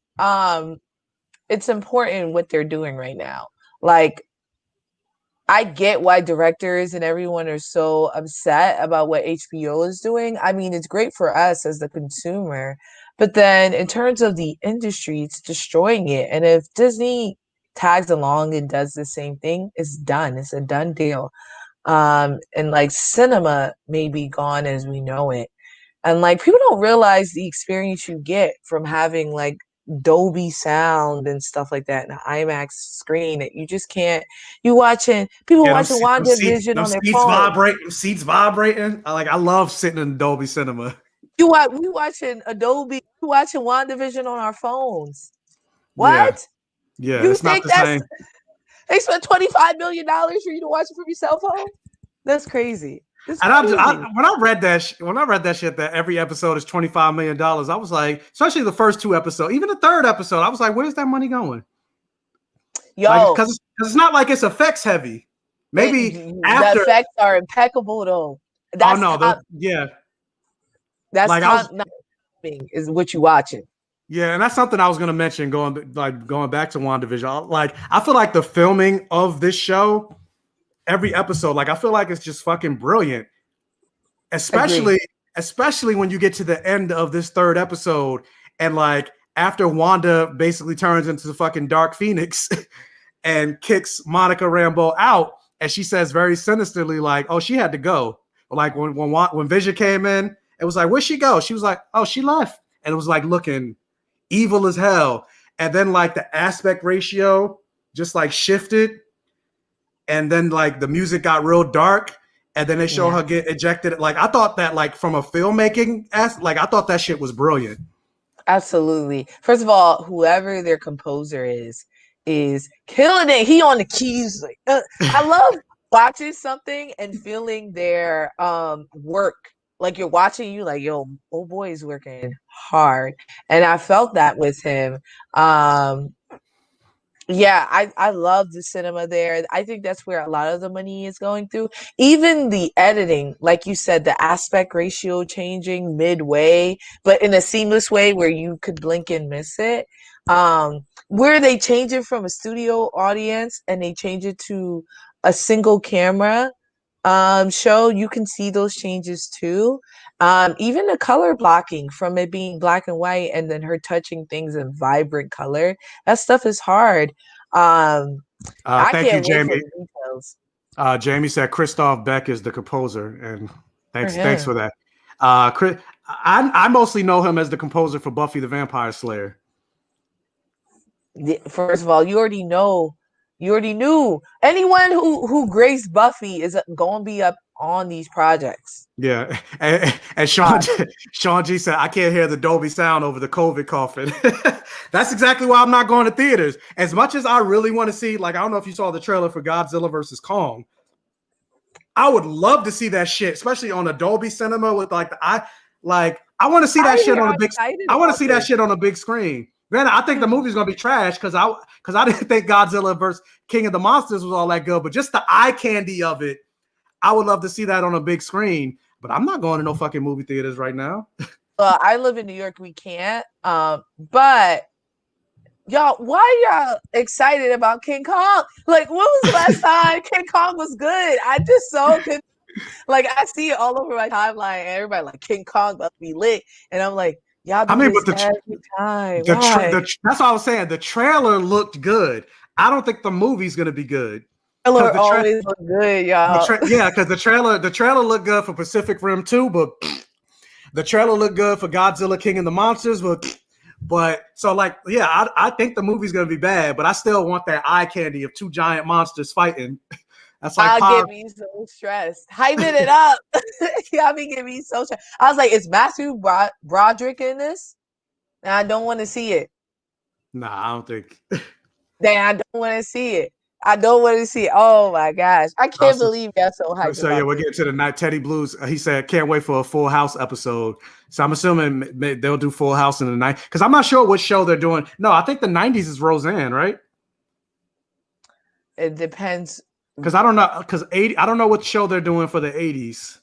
It's important what they're doing right now. Like, I get why directors and everyone are so upset about what HBO is doing. I mean, it's great for us as the consumer, but then in terms of the industry, it's destroying it. And if Disney tags along and does the same thing, it's done. It's a done deal. And like cinema may be gone as we know it. And like people don't realize the experience you get from having like Dolby sound and stuff like that, and an IMAX screen that you just can't. People watching WandaVision on their phone. Seats vibrating. I love sitting in Dolby Cinema. We watching WandaVision on our phones. What? Yeah, it's not the same. They spent $25 million for you to watch it from your cell phone. That's crazy. And when I read that shit that every episode is $25 million, I was like, especially the first 2 episodes, even the 3rd episode, I was like, where's that money going? Yo, because it's not like it's effects heavy. Maybe after the effects are impeccable though. That's like top is what you watching. Yeah, and that's something I was gonna mention going back to WandaVision. Like, I feel like the filming of this show, every episode, like I feel like it's just fucking brilliant. Especially when you get to the end of this 3rd episode, and like after Wanda basically turns into the fucking Dark Phoenix and kicks Monica Rambeau out, and she says very sinisterly, like, "Oh, she had to go." Like when Vision came in, it was like, "Where'd she go?" She was like, "Oh, she left," and it was like looking evil as hell. And then like the aspect ratio just like shifted, and then like the music got real dark, and then they show her get ejected. Like, I thought that, like, from a filmmaking like, I thought that shit was brilliant. Absolutely. First of all, whoever their composer is killing it. He on the keys. I love watching something and feeling their work. Like, you're watching, you like, yo, old boy is working hard. And I felt that with him. Yeah, I love the cinema there. I think that's where a lot of the money is going through. Even the editing, like you said, the aspect ratio changing midway, but in a seamless way where you could blink and miss it. Where they change it from a studio audience and they change it to a single camera show, you can see those changes too. Even the color blocking from it being black and white and then her touching things in vibrant color, that stuff is hard. I thank you, can't wait Jamie. for the details. Jamie said Christoph Beck is the composer, and thanks for that. I mostly know him as the composer for Buffy the Vampire Slayer. First of all, you already knew anyone who graced Buffy is going to be up on these projects. Yeah, and Sean G said, "I can't hear the Dolby sound over the COVID coughing." That's exactly why I'm not going to theaters. As much as I really want to see, like, I don't know if you saw the trailer for Godzilla versus Kong. I would love to see that shit, especially on a Dolby Cinema with like I want to see that shit on a big. I want to see that shit on a big screen. Granted, I think the movie's gonna be trash because I didn't think Godzilla versus King of the Monsters was all that good, but just the eye candy of it, I would love to see that on a big screen. But I'm not going to no fucking movie theaters right now. Well, I live in New York. We can't. But y'all, why y'all excited about King Kong? Like, when was the last time King Kong was good? I just so good. Like, I see it all over my timeline, and everybody like King Kong must be lit, and I'm like, y'all. That's what I was saying. The trailer looked good. I don't think the movie's gonna be good. Trailer always look good, y'all. Because the trailer looked good for Pacific Rim 2, but the trailer looked good for Godzilla King of the Monsters, but so like, yeah, I think the movie's gonna be bad, but I still want that eye candy of 2 giant monsters fighting. That's like I'll get me so stressed. Hyping it up. Y'all be getting me so stressed. I was like, is Matthew Broderick in this? And I don't want to see it. Nah, I don't think. I don't want to see it. I don't want to see it. Oh my gosh. I can't believe that's so hyped. So yeah, we're getting to the night. Teddy Blues, he said, can't wait for a Full House episode. So I'm assuming they'll do Full House in the night. Because I'm not sure what show they're doing. No, I think the 90s is Roseanne, right? It depends. Because I don't know. Because I don't know what show they're doing for the 80s.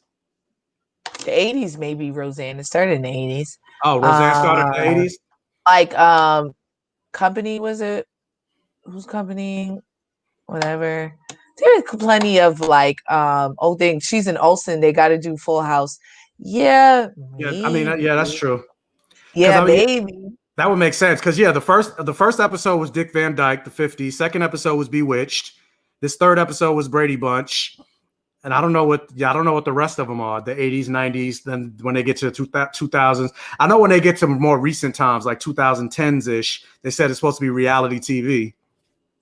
The 80s maybe Roseanne. It started in the 80s. Oh, Roseanne started in the 80s? Like Company, was it? Whose Company? Whatever. There's plenty of like old things. She's an Olsen. They got to do Full House. Yeah. Yeah, I mean, yeah, that's true. Yeah, baby. That would make sense because yeah, the first episode was Dick Van Dyke, the 50s. Second episode was Bewitched. This third episode was Brady Bunch. And I don't know what the rest of them are. The 80s, 90s. Then when they get to the 2000s, I know when they get to more recent times, like 2010s ish, they said it's supposed to be reality TV.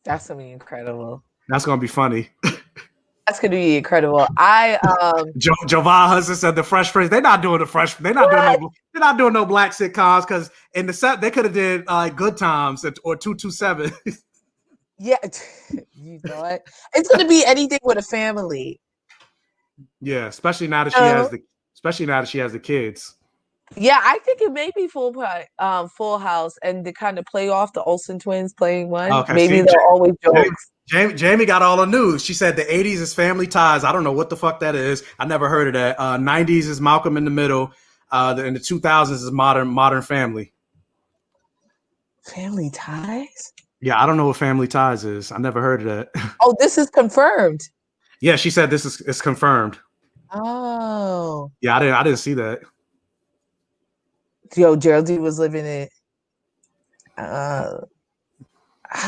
That's gonna be incredible. That's gonna be funny. That's gonna be incredible. Jovan Hudson said the Fresh Prince. They're not doing the Fresh. They're not doing no black sitcoms because in the set they could have did Good Times or 227. Yeah, you know what? It's gonna be anything with a family. Yeah, especially now that she has Oh, the kids. yeah, I think it may be Full House, and to kind of play off the Olsen twins playing one. Okay, Maybe see, they'll always Jamie, jokes. Jamie got all the news. She said the 80s is Family Ties. I don't know what the fuck that is. I never heard of that. 90s is Malcolm in the Middle. And the 2000s is Modern Family. Family Ties? Yeah, I don't know what Family Ties is. I never heard of that. Oh, this is confirmed. Yeah, she said this is confirmed. Oh, Yeah, I didn't see that. yo, Geraldine was living it. I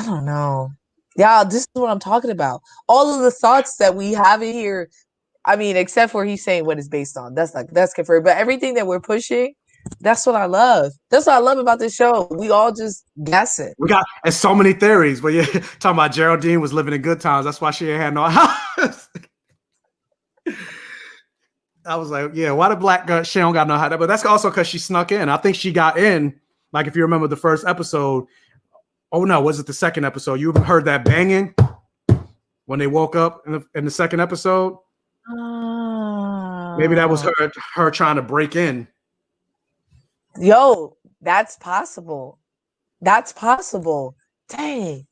don't know. Yeah, this is what I'm talking about. All of the thoughts that we have in here. I mean, except for he's saying what it's based on. That's confirmed. But everything that we're pushing, that's what I love. That's what I love about this show. We all just guessing. We got and so many theories, but yeah, talking about Geraldine was living in good times. That's why she ain't had no house. I was like, yeah, why the black girl? She don't got no house, but that's also because she snuck in. I think she got in. Like if you remember the first episode. Oh no, was it the second episode? You heard that banging when they woke up in the second episode? Maybe that was her trying to break in. Yo, that's possible. That's possible. Dang.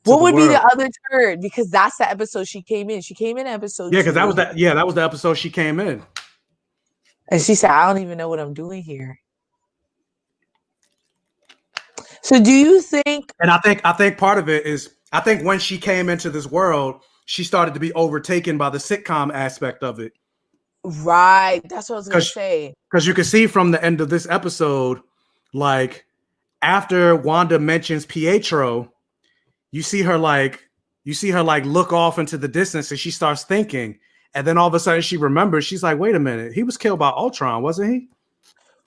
What would be the other turn? Because that's the episode she came in. She came in episode 2. Yeah, because that was that. Yeah, that was the episode she came in. And she said, I don't even know what I'm doing here. So do you think? And I think part of it is I think when she came into this world, she started to be overtaken by the sitcom aspect of it. Right. That's what I was going to say. Because you can see from the end of this episode, like after Wanda mentions Pietro, you see her like look off into the distance and she starts thinking. And then all of a sudden she remembers, she's like, wait a minute, he was killed by Ultron, wasn't he?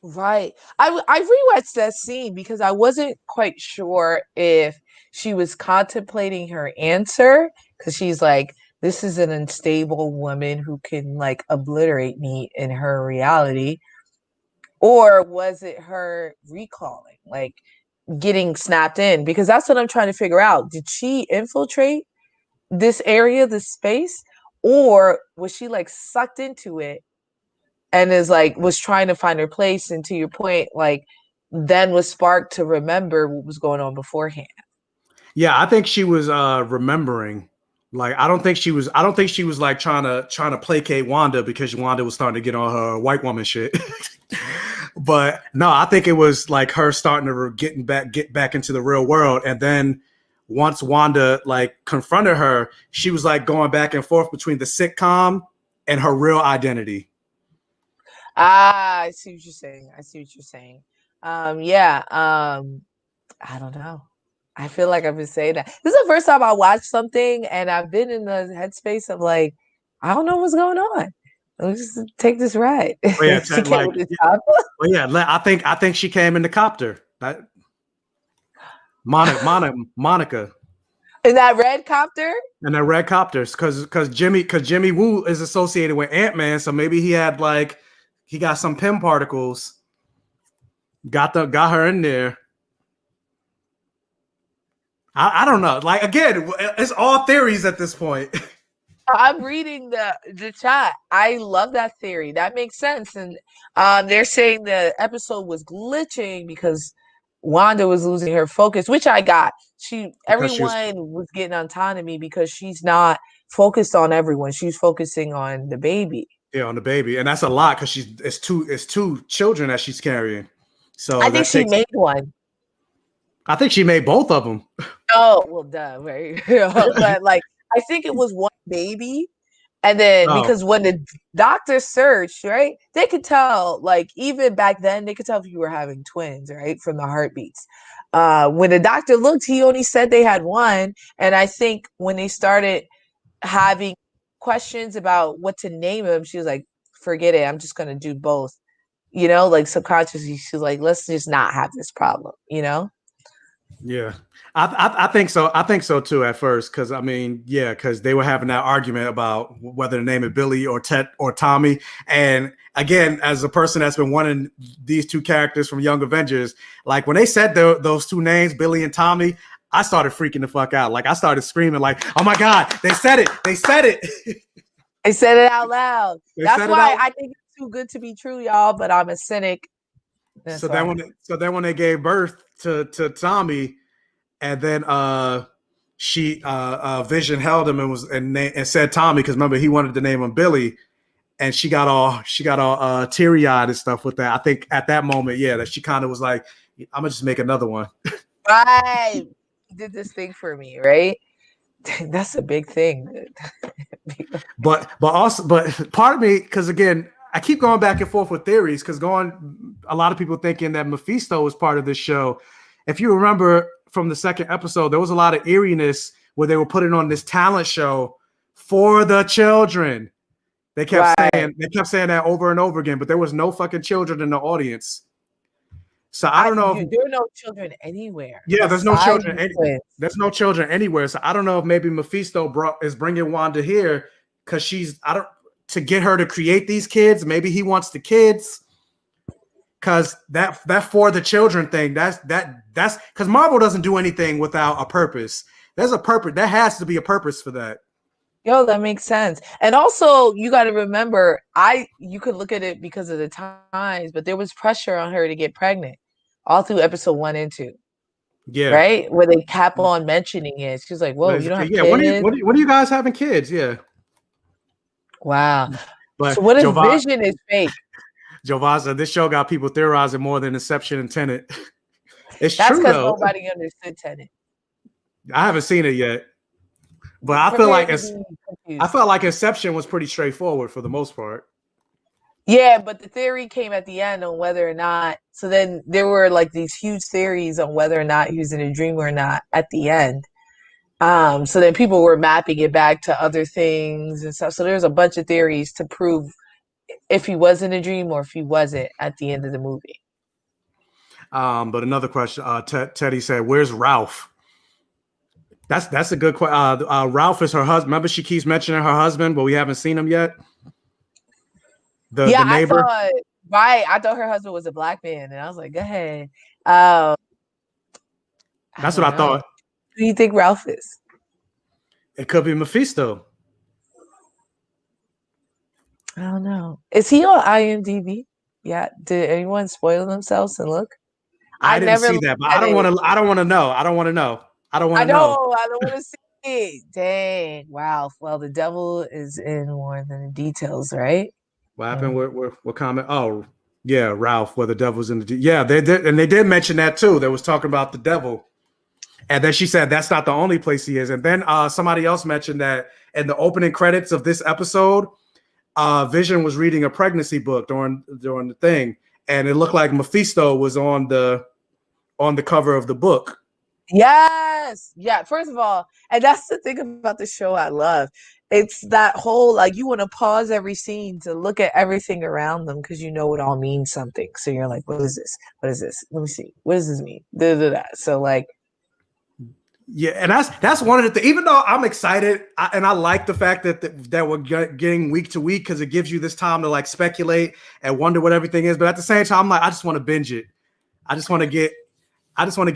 Right. I rewatched that scene because I wasn't quite sure if she was contemplating her answer because she's like, this is an unstable woman who can like obliterate me in her reality. Or was it her recalling, like getting snapped in? Because that's what I'm trying to figure out. Did she infiltrate this area, this space? Or was she like sucked into it and was trying to find her place, and to your point, like then was sparked to remember what was going on beforehand? Yeah, I think she was remembering. Like I don't think she was like trying to placate Wanda because Wanda was starting to get on her white woman shit. But no, I think it was like her starting to get back into the real world. And then once Wanda like confronted her, she was like going back and forth between the sitcom and her real identity. I see what you're saying. Yeah. I don't know. I feel like I've been saying that. This is the first time I watched something and I've been in the headspace of like, I don't know what's going on. Let's just take this ride. Oh, yeah, she came with the top. Well, yeah, I think she came in the copter. That Monica. In that red copter? And the red copters, because Jimmy Woo is associated with Ant-Man, so maybe he got some Pym particles. Got her in there. I don't know. Like again, it's all theories at this point. I'm reading the chat. I love that theory. That makes sense. And they're saying the episode was glitching because Wanda was losing her focus, which I got. Everyone was getting autonomy because she's not focused on everyone. She's focusing on the baby. Yeah, on the baby, and that's a lot because it's two children that she's carrying. So I think she made one. I think she made both of them. Oh well, duh, right? But like, I think it was one baby. And then because when the doctor searched, right, they could tell, like even back then, they could tell if you were having twins, right, from the heartbeats. When the doctor looked, he only said they had one. And I think when they started having questions about what to name him, she was like, forget it. I'm just going to do both. You know, like subconsciously, she's like, let's just not have this problem, you know? Yeah, I think so. I think so too at first, because I mean, yeah, because they were having that argument about whether to name it Billy or Ted or Tommy. And again, as a person that's been wanting these two characters from Young Avengers, like when they said those two names, Billy and Tommy, I started freaking the fuck out. Like I started screaming, like, "Oh my god, they said it! They said it!" They said it out loud. They That's said it why out. I think it's too good to be true, y'all. But I'm a cynic. So then when they gave birth to Tommy, and then Vision held him and said Tommy, because remember he wanted to name him Billy, and she got all teary eyed and stuff with that. I think at that moment, yeah, that she kind of was like, I'm gonna just make another one. Right. He did this thing for me, right? That's a big thing. but part of me, because again, I keep going back and forth with theories, because a lot of people thinking that Mephisto was part of this show. If you remember from the second episode, there was a lot of eeriness where they were putting on this talent show for the children. They kept saying that over and over again, but there was no fucking children in the audience. So I don't know. There are no children anywhere. Yeah, there's no children. There's no children anywhere. So I don't know if maybe Mephisto is bringing Wanda here because to get her to create these kids. Maybe he wants the kids. Because that for the children thing, that's because Marvel doesn't do anything without a purpose. There's a purpose. There has to be a purpose for that. Yo, that makes sense. And also, you got to remember, you could look at it because of the times, but there was pressure on her to get pregnant all through episode 1 and 2. Yeah. Right? Where they kept on mentioning it. She's like, whoa, you don't have kids? When are you guys having kids? Yeah. Wow. But so what if Vision is fake? Jovasa, this show got people theorizing more than Inception and Tenet. That's true, though. Nobody understood Tenet. I haven't seen it yet. But I feel like Inception was pretty straightforward for the most part. Yeah, but the theory came at the end on whether or not. So then there were like these huge theories on whether or not he was in a dream or not at the end. So then people were mapping it back to other things and stuff. So there's a bunch of theories to prove if he was in a dream or if he wasn't at the end of the movie. But another question, Teddy said, "Where's Ralph?" That's a good question. Ralph is her husband. Remember, she keeps mentioning her husband, but we haven't seen him yet. The neighbor. I thought her husband was a black man, and I was like, go ahead. That's what I thought. Who do you think Ralph is? It could be Mephisto. I don't know. Is he on IMDb? Yeah. Did anyone spoil themselves and look? I didn't see that, but I don't want to know. I don't want to know. I don't want to see it. Dang. Wow. Well, the devil is in more than the details, right? What happened? What comment? Oh, yeah, Ralph. Where the devil's in the they did, and they did mention that too. They was talking about the devil, and then she said that's not the only place he is. And then somebody else mentioned that in the opening credits of this episode, Vision was reading a pregnancy book during the thing, and it looked like Mephisto was on the cover of the book. Yes. Yeah. First of all, and that's the thing about the show I love. It's that whole, like, you want to pause every scene to look at everything around them because you know it all means something. So you're like, what is this? What is this? Let me see. What does this mean? So like, yeah, and that's one of the things. Even though I'm excited and I like the fact that we're getting week to week because it gives you this time to like speculate and wonder what everything is. But at the same time, I'm like, I just want to binge it. I just want to get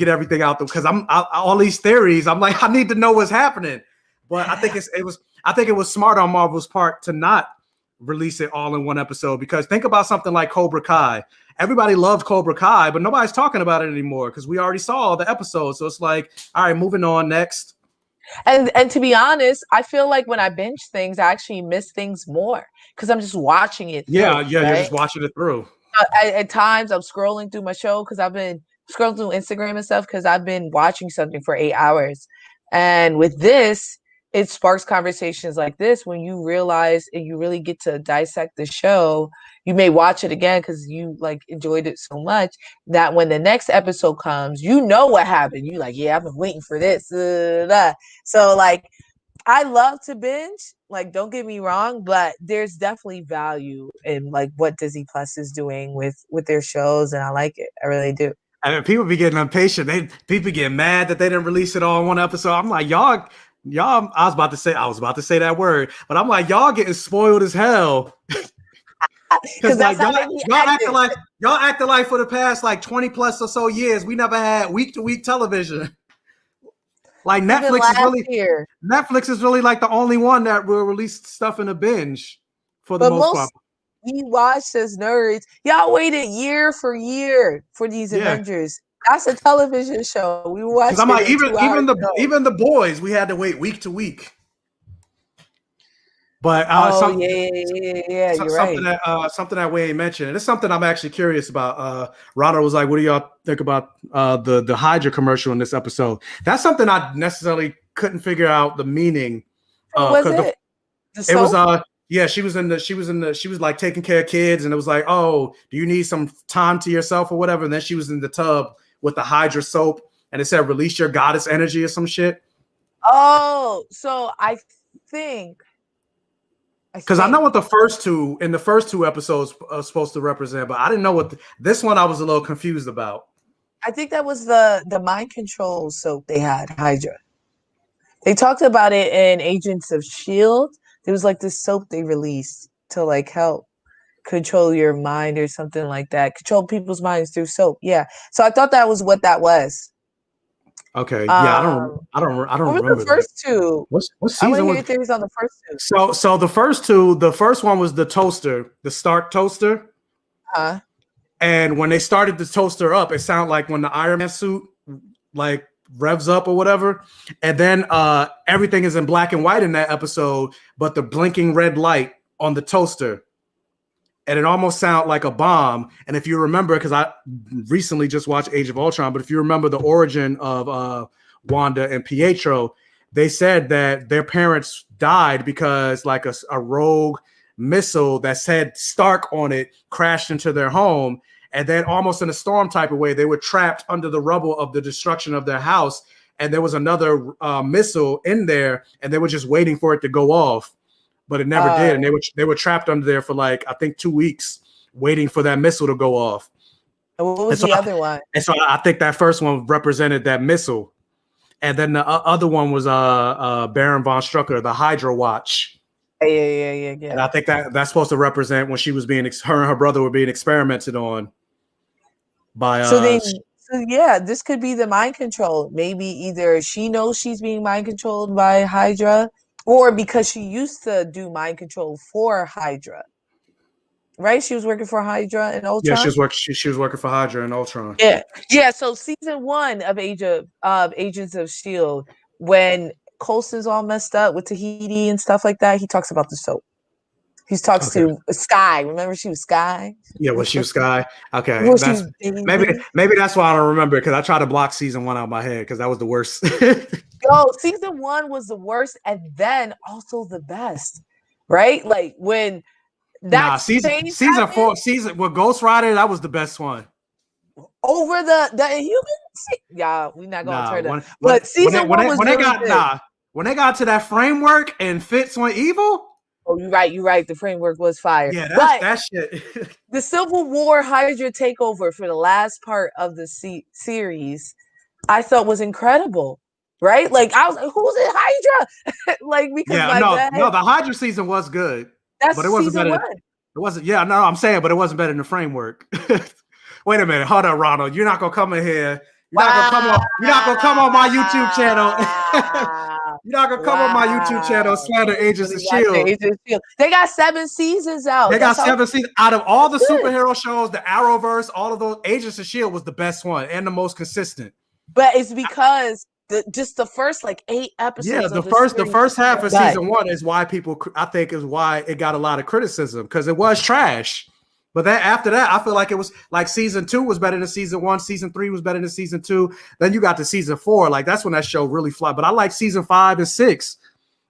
everything out there because all these theories. I'm like, I need to know what's happening. But I think it was smart on Marvel's part to not release it all in one episode, because think about something like Cobra Kai. Everybody loved Cobra Kai, but nobody's talking about it anymore because we already saw all the episodes. So it's like, all right, moving on next. And to be honest, I feel like when I binge things, I actually miss things more because I'm just watching it. Right? You're just watching it through. At times, I'm scrolling through my show because I've been scrolling through Instagram and stuff because I've been watching something for 8 hours. And with this, it sparks conversations like this when you realize and you really get to dissect the show. You may watch it again because you like enjoyed it so much that when the next episode comes, you know what happened. You like, yeah, I've been waiting for this. So like, I love to binge. Like, don't get me wrong, but there's definitely value in like what Disney Plus is doing with their shows, and I like it. I really do. And people be getting impatient. People get mad that they didn't release it all in one episode. I'm like, y'all. I was about to say that word, but I'm like, y'all getting spoiled as hell. Because like y'all acting like for the past like 20 plus or so years, we never had week to week television. Like Even last year. Netflix is really like the only one that will release stuff in a binge for the But most part. we watched as nerds. Y'all waited year for year for these Yeah. Avengers. That's a television show. We watched Because I'm like, it even the boys, we had to wait week to week. But You're something right. that we ain't mentioned, and it's something I'm actually curious about. Ronald was like, "What do y'all think about the Hydra commercial in this episode?" That's something I necessarily couldn't figure out the meaning. What was it? It was she was like taking care of kids, and it was like, "Oh, do you need some time to yourself or whatever?" And then she was in the tub with the Hydra soap, and it said, "Release your goddess energy" or some shit. Oh, so I think. Because I know what the first two episodes are supposed to represent, but I didn't know what this one I was a little confused about. I think that was the mind control soap they had, Hydra. They talked about it in Agents of S.H.I.E.L.D. There was like this soap they released to like help control your mind or something like that. Control people's minds through soap. Yeah. So I thought that was what that was. Okay. Yeah, I don't remember the first two. What season I want to hear was your theories on the first two. So the first one was the toaster, the Stark toaster. And when they started the toaster up, it sounded like when the Iron Man suit like revs up or whatever. And then everything is in black and white in that episode, but the blinking red light on the toaster. And it almost sounded like a bomb. And if you remember, because I recently just watched Age of Ultron, but if you remember the origin of Wanda and Pietro, they said that their parents died because like a rogue missile that said Stark on it crashed into their home. And then almost in a storm type of way, they were trapped under the rubble of the destruction of their house. And there was another missile in there, and they were just waiting for it to go off. But it never did, and they were trapped under there for like I think 2 weeks, waiting for that missile to go off. And what was the other one? And so I think that first one represented that missile, and then the other one was Baron von Strucker, the Hydra Watch. Yeah. And I think that's supposed to represent when she was her and her brother were being experimented on by. So this could be the mind control. Maybe either she knows she's being mind controlled by Hydra, or because she used to do mind control for Hydra, right? She was working for Hydra and Ultron. Yeah, she was working for Hydra and Ultron. Yeah. So season 1 of Agents of S.H.I.E.L.D., when Coulson's all messed up with Tahiti and stuff like that, he talks about the soap. He talks to Sky. Remember, she was Sky. Yeah, well, she was Sky. Okay, maybe that's why I don't remember, because I tried to block season 1 out of my head because that was the worst. Yo, season 1 was the worst, and then also the best, right? Like when that season 4 with Ghost Rider, that was the best one. Over the Inhumans. Yeah, we're not gonna turn that. But season 1 was really good. When they got to that framework and Fitz went evil. Oh, you're right. The framework was fire. Yeah, that shit. The Civil War Hydra takeover for the last part of the series, I thought was incredible. Right? Like I was like, who's in Hydra? Like because the Hydra season was good. But it wasn't better. It wasn't. Yeah, no, I'm saying, but it wasn't better than the framework. Wait a minute, hold on, Ronald. You're not gonna come in here. You're not gonna come on my YouTube channel. You're not gonna come on my YouTube channel slander Agents of S.H.I.E.L.D. They got 7 seasons out. They got 7 seasons out of all the superhero shows, the Arrowverse, all of those. Agents of S.H.I.E.L.D. was the best one and the most consistent. But it's because just the first like 8 episodes. Yeah, the first half of season 1 is why it got a lot of criticism, because it was trash. But then after that, I feel like it was like season 2 was better than season 1. Season 3 was better than season 2. Then you got to season 4. Like that's when that show really fly. But I like season 5 and 6.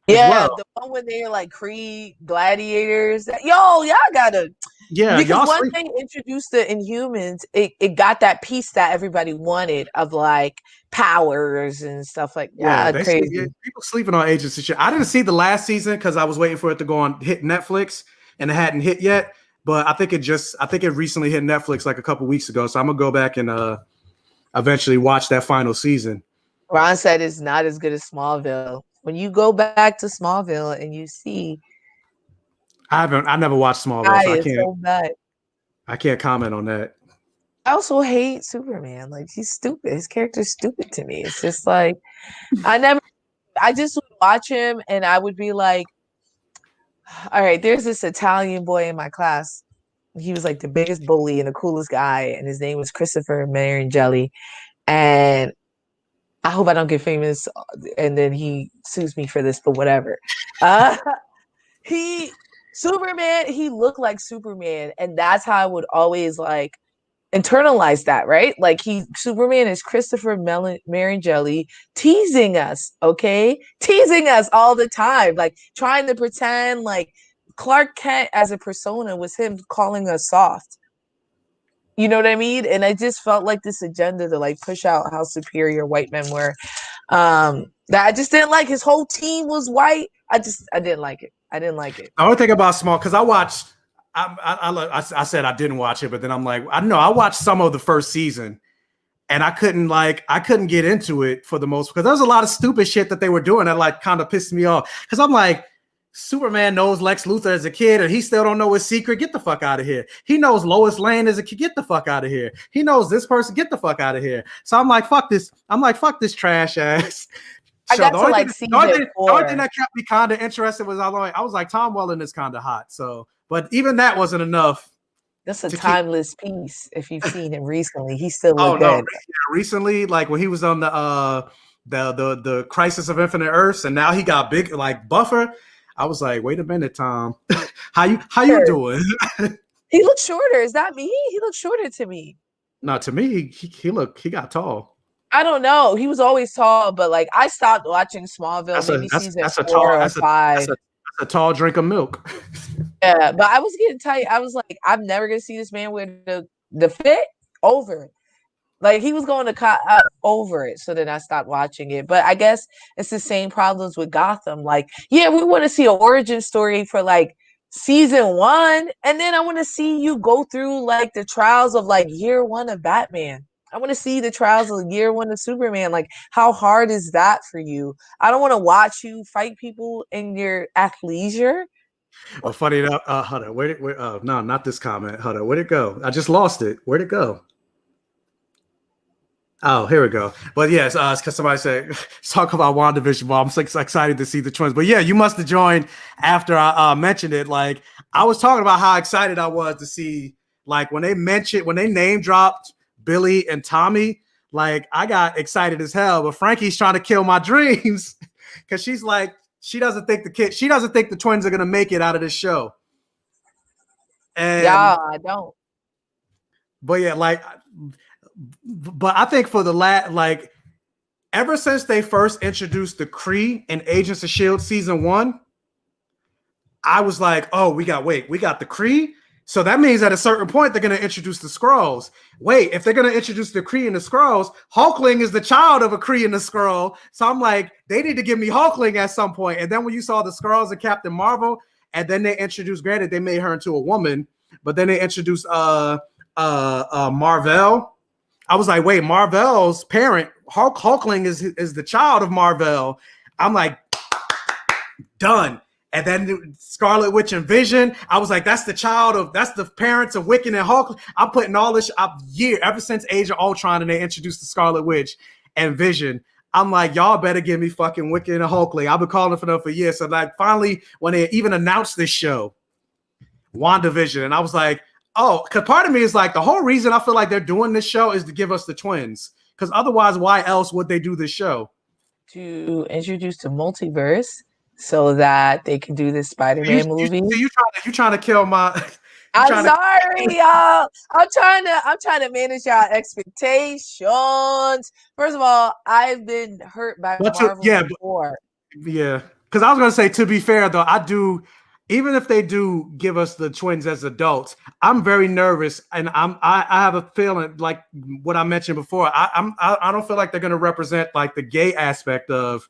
Yeah, the one when they're like Kree gladiators. Y'all gotta. Yeah, because once they introduced the Inhumans, it got that piece that everybody wanted of like powers and stuff like that. Yeah, crazy. People sleeping on Agents of S.H.I.E.L.D. I didn't see the last season because I was waiting for it to go on hit Netflix, and it hadn't hit yet. But I think it recently hit Netflix like a couple weeks ago. So I'm gonna go back and eventually watch that final season. Ron said it's not as good as Smallville. When you go back to Smallville and you see, I never watched Smallville, so I can't comment on that. I also hate Superman. Like he's stupid. His character's stupid to me. It's just like I just would watch him and I would be like, all right, there's this Italian boy in my class. He was like the biggest bully and the coolest guy, and his name was Christopher Maringeli. And I hope I don't get famous and then he sues me for this, but whatever. Uh he Superman, he looked like Superman, and that's how I would always like internalize that, right? Like Superman is Christopher Maringeli teasing us, okay? Teasing us all the time, like trying to pretend like Clark Kent as a persona was him calling us soft. You know what I mean? And I just felt like this agenda to like push out how superior white men were. That I just didn't like. His whole team was white. I didn't like it. I didn't like it. I only think about Small because I watched. I said I didn't watch it, but then I'm like, I know I watched some of the first season, and I couldn't get into it for the most because there was a lot of stupid shit that they were doing that like kind of pissed me off because I'm like, Superman knows Lex Luthor as a kid, and he still don't know his secret. Get the fuck out of here. He knows Lois Lane as a kid. Get the fuck out of here. He knows this person. Get the fuck out of here. So I'm like, fuck this. I'm like, fuck this trash ass. I got to like season 4. The only thing that kept me kind of interested was I was like, Tom Welling is kind of hot. So, but even that wasn't enough. That's a timeless piece. If you've seen him recently, he still look good. Recently, like when he was on the Crisis of Infinite Earths, and now he got big, like buffer. I was like, wait a minute, Tom. How you doing? He looks shorter. Is that me? He looks shorter to me. No, to me, he got tall. I don't know. He was always tall, but like I stopped watching Smallville season 4 or 5. That's a tall drink of milk. Yeah, but I was getting tight. I was like, I'm never gonna see this man with the fit over. Like he was going to over it, so then I stopped watching it. But I guess it's the same problems with Gotham. Like, yeah, we want to see an origin story for like season 1, and then I want to see you go through like the trials of like year 1 of Batman. I want to see the trials of year 1 of Superman. Like, how hard is that for you? I don't want to watch you fight people in your athleisure. Well, funny enough, hold on, no, not this comment. Hold on, where'd it go? I just lost it. Where'd it go? Oh, here we go. But yes, because somebody said, talk about WandaVision. Well, I'm so excited to see the twins. But yeah, you must have joined after I mentioned it. Like, I was talking about how excited I was to see, like, when they name dropped Billy and Tommy, like, I got excited as hell. But Frankie's trying to kill my dreams because she's like, she doesn't think the twins are going to make it out of this show. And yeah, I don't. But yeah, like, but I think for the like ever since they first introduced the Kree in Agents of S.H.I.E.L.D. season 1, I was like, oh, we got the Kree. So that means at a certain point they're going to introduce the Skrulls. Wait, if they're going to introduce the Kree and the Skrulls, Hulkling is the child of a Kree and a Skrull. So I'm like, they need to give me Hulkling at some point. And then when you saw the Skrulls and Captain Marvel, and then they introduced, granted, they made her into a woman, but then they introduced Mar-Vell. I was like, wait, Mar-Vell's parent, Hulkling is the child of Mar-Vell. I'm like, done. And then Scarlet Witch and Vision, I was like, that's the parents of Wiccan and Hulk. I'm putting all this up ever since Age of Ultron and they introduced the Scarlet Witch and Vision. I'm like, y'all better give me fucking Wiccan and Hulkling. I've been calling for them for years. So like finally, when they even announced this show, WandaVision, and I was like, oh, because part of me is like, the whole reason I feel like they're doing this show is to give us the twins. Because otherwise, why else would they do this show? To introduce the multiverse so that they can do this Spider-Man movie. You trying to kill my... I'm sorry, y'all. I'm trying to manage y'all expectations. First of all, I've been hurt by Marvel before. Yeah. Because I was going to say, to be fair, though, I do... Even if they do give us the twins as adults, I'm very nervous, and I have a feeling like what I mentioned before. I don't feel like they're going to represent like the gay aspect of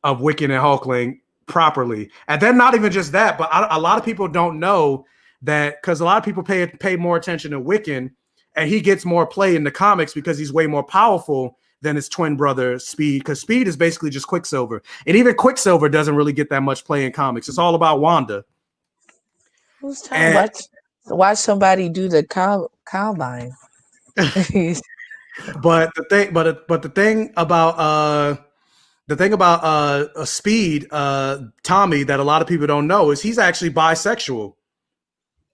Wiccan and Hulkling properly, and then not even just that, but a lot of people don't know that because a lot of people pay more attention to Wiccan, and he gets more play in the comics because he's way more powerful than his twin brother Speed, because Speed is basically just Quicksilver. And even Quicksilver doesn't really get that much play in comics. It's all about Wanda. Who's trying to watch somebody do the combine? But the thing about Speed, Tommy, that a lot of people don't know is he's actually bisexual.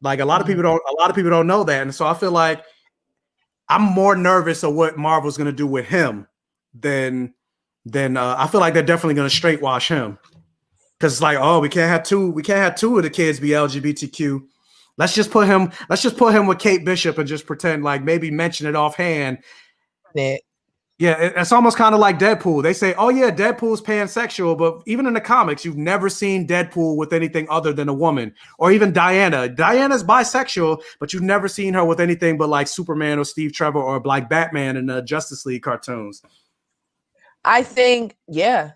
Like a lot of people don't know that, and so I feel like I'm more nervous of what Marvel's going to do with him than I feel like they're definitely going to straight wash him, because it's like, oh, we can't have two of the kids be LGBTQ. Let's just put him with Kate Bishop and just pretend, like, maybe mention it offhand. Yeah, it's almost kind of like Deadpool. They say, oh yeah, Deadpool's pansexual, but even in the comics, you've never seen Deadpool with anything other than a woman. Or even Diana. Diana's bisexual, but you've never seen her with anything but like Superman or Steve Trevor or like Batman in the Justice League cartoons. I think, yeah.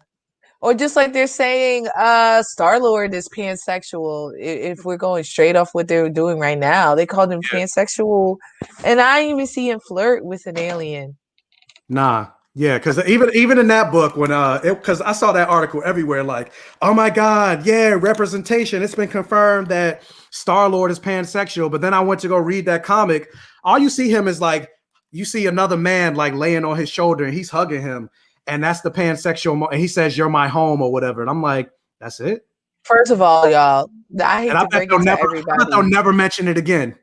Or just like they're saying, Star-Lord is pansexual. If we're going straight off what they're doing right now, they called him pansexual, and I didn't even see him flirt with an alien. Nah, yeah, because even in that book, when because I saw that article everywhere, like, oh my god, yeah, representation. It's been confirmed that Star-Lord is pansexual. But then I went to go read that comic. All you see him is like, you see another man like laying on his shoulder and he's hugging him. And that's the pansexual. And he says, "You're my home," or whatever. And I'm like, that's it. First of all, y'all, I hate to break it to everybody. I bet they'll never mention it again.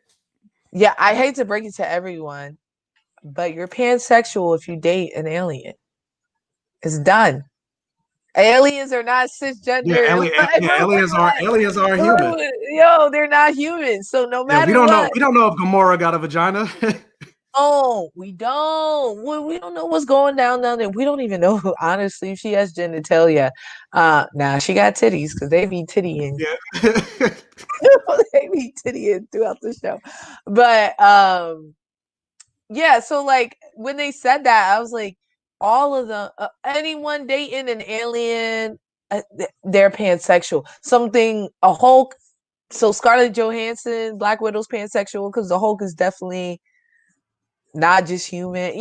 Yeah, I hate to break it to everyone, but you're pansexual if you date an alien. It's done. Aliens are not cisgender. Yeah, aliens are human. Yo, they're not human. So no matter we don't know if Gamora got a vagina. Oh, we don't. We don't know what's going down there. We don't even know, honestly, if she has genitalia. Now she got titties because they be tittying. Yeah. They be tittying throughout the show. But yeah, so like when they said that, I was like, all of them, anyone dating an alien, they're pansexual. A Hulk. So Scarlett Johansson, Black Widow's pansexual because the Hulk is definitely not just human,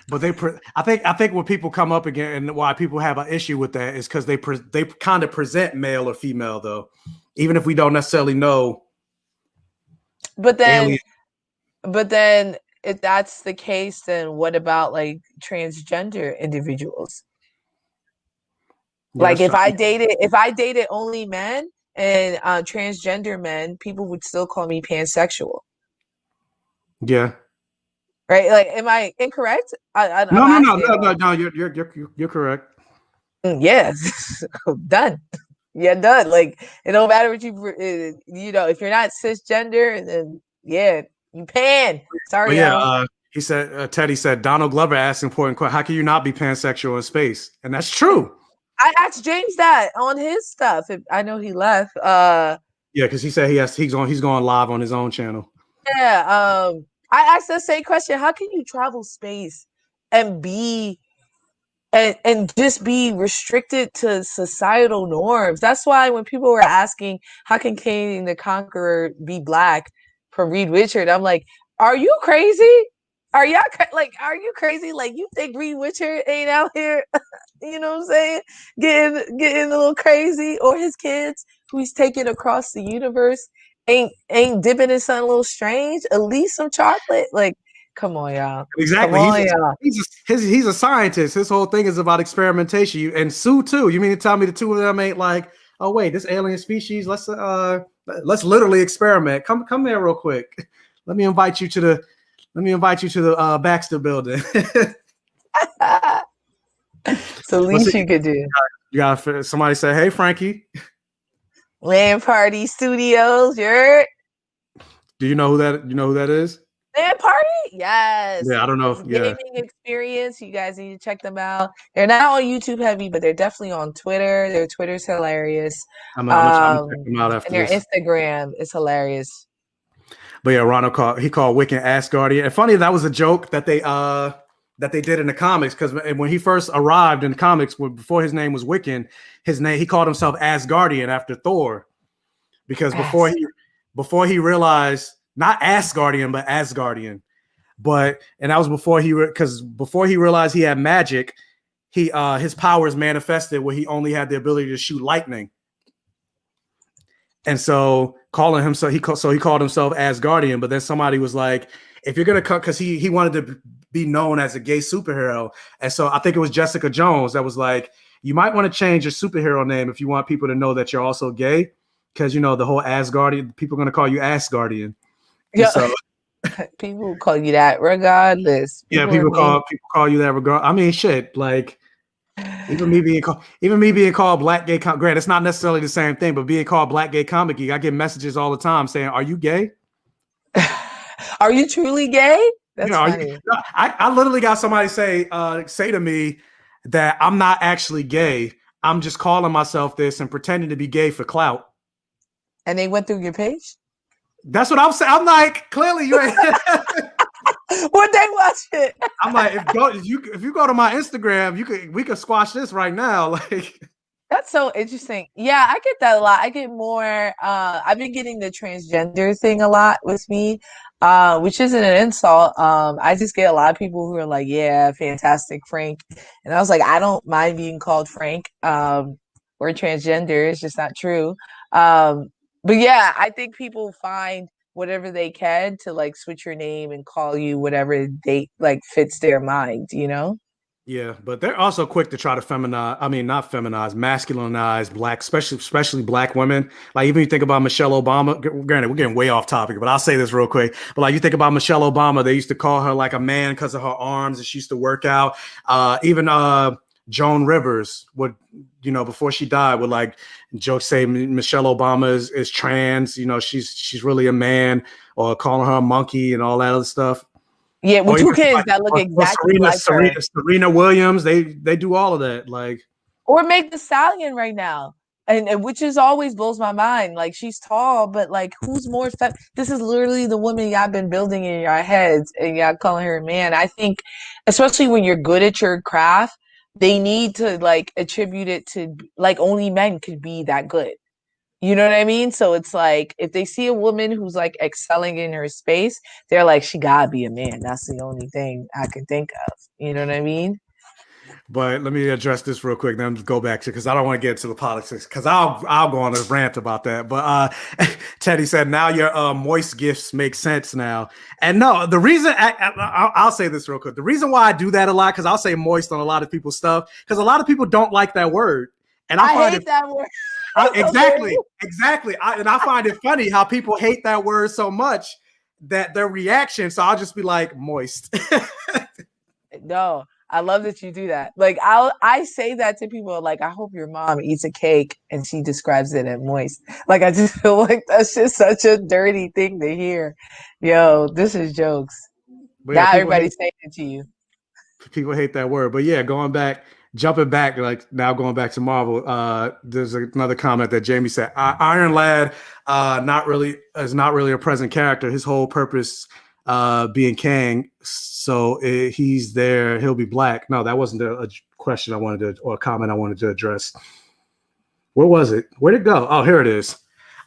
But I think what people come up again and why people have an issue with that is because they kind of present male or female, though, even if we don't necessarily know. But then if that's the case, then what about like transgender individuals? Yeah, like if I dated only men and transgender men, people would still call me pansexual. Yeah. Right. Like, am I incorrect? No. You're correct. Yes. Done. Yeah, done. Like, it don't matter what if you're not cisgender, then yeah, you pan. Sorry. Yeah. He said, Teddy said, Donald Glover asked an important question. How can you not be pansexual in space? And that's true. I asked James that on his stuff. I know he left. Yeah, because he said he's going live on his own channel. Yeah. I asked the same question. How can you travel space and just be restricted to societal norms? That's why when people were asking, how can Kang the Conqueror be black from Reed Richards? I'm like, are you crazy? Are you crazy? Like, you think Reed Richards ain't out here, you know what I'm saying? Getting a little crazy, or his kids who he's taking across the universe ain't dipping in something a little strange, at least some chocolate. Like, come on, y'all. Exactly. He's a scientist. His whole thing is about experimentation. And Sue too. You mean to tell me the two of them ain't like, oh wait, this alien species, let's literally experiment. Come there real quick. Let me invite you to the Baxter building. So least you could do. You got somebody say, hey Frankie. Land Party Studios, Do you know who that is? Land Party? Yes. Yeah, I don't know. Gaming experience. You guys need to check them out. They're not on YouTube heavy, but they're definitely on Twitter. Their Twitter's hilarious. I'm gonna check them out after and their Instagram is hilarious. But yeah, Ronald called Wiccan Asgardian. And funny, that was a joke that they did in the comics, because when he first arrived in the comics, before his name was Wiccan, he called himself Asgardian after Thor, because before he realized, not Asgardian but Asgardian, and that was before he realized he had magic, his powers manifested where he only had the ability to shoot lightning, And so calling him, so he called himself Asgardian. But then somebody was like, if you're gonna cut, because he wanted to be known as a gay superhero, and so I think it was Jessica Jones that was like, you might want to change your superhero name if you want people to know that you're also gay, because you know the whole Asgardian, people are gonna call you Asgardian. Yeah, so people call you that regardless. people call you that regard. I mean, shit, like. Even me being called Black Gay Grant, it's not necessarily the same thing, but being called Black Gay Comic Geek, I get messages all the time saying, "Are you gay? Are you truly gay?" That's funny. I literally got somebody say to me that I'm not actually gay. I'm just calling myself this and pretending to be gay for clout. And they went through your page? That's what I'm saying. I'm like, clearly you ain't. Would they watch it? I'm like, if you go to my Instagram, we could squash this right now. Like, that's so interesting. Yeah, I get that a lot. I get more. I've been getting the transgender thing a lot with me, which isn't an insult. I just get a lot of people who are like, "Yeah, Fantastic Frank," and I was like, I don't mind being called Frank. Or transgender. It's just not true. But yeah, I think people find whatever they can to like switch your name and call you whatever they like fits their mind, you know? Yeah, but they're also quick to try to not feminize, masculinize black, especially black women. Like even you think about Michelle Obama, granted, we're getting way off topic, but I'll say this real quick. But like you think about Michelle Obama, they used to call her like a man because of her arms and she used to work out. Even Joan Rivers would, before she died, would like jokes say Michelle Obama is trans, she's really a man, or calling her a monkey and all that other stuff. Yeah, with two kids that look exactly like her. Serena Williams, they do all of that, like. Or Meg the Stallion right now, and which is always blows my mind. Like she's tall, but like who's more? This is literally the woman y'all been building in your heads, and y'all calling her a man. I think, especially when you're good at your craft, they need to like attribute it to like only men could be that good. You know what I mean? So it's like if they see a woman who's like excelling in her space, they're like, she gotta be a man. That's the only thing I can think of. You know what I mean? But let me address this real quick. Then go back to, because I don't want to get into the politics, because I'll go on a rant about that. But Teddy said now your moist gifts make sense now. And no, the reason I'll say this real quick. The reason why I do that a lot, because I'll say moist on a lot of people's stuff, because a lot of people don't like that word, and I hate that word. Exactly. And I find it funny how people hate that word so much that their reaction. So I'll just be like moist. No, I love that you do that. Like I say that to people, like, I hope your mom eats a cake and she describes it as moist. Like I just feel like that's just such a dirty thing to hear. Yo, this is jokes. But now everybody's saying it to you. People hate that word. But yeah, jumping back, like now going back to Marvel, there's another comment that Jamie said. Iron Lad is not really a present character. His whole purpose being Kang, so he's there, he'll be black. No, that wasn't a question or a comment I wanted to address. Where was it? Where'd it go? Oh, here it is.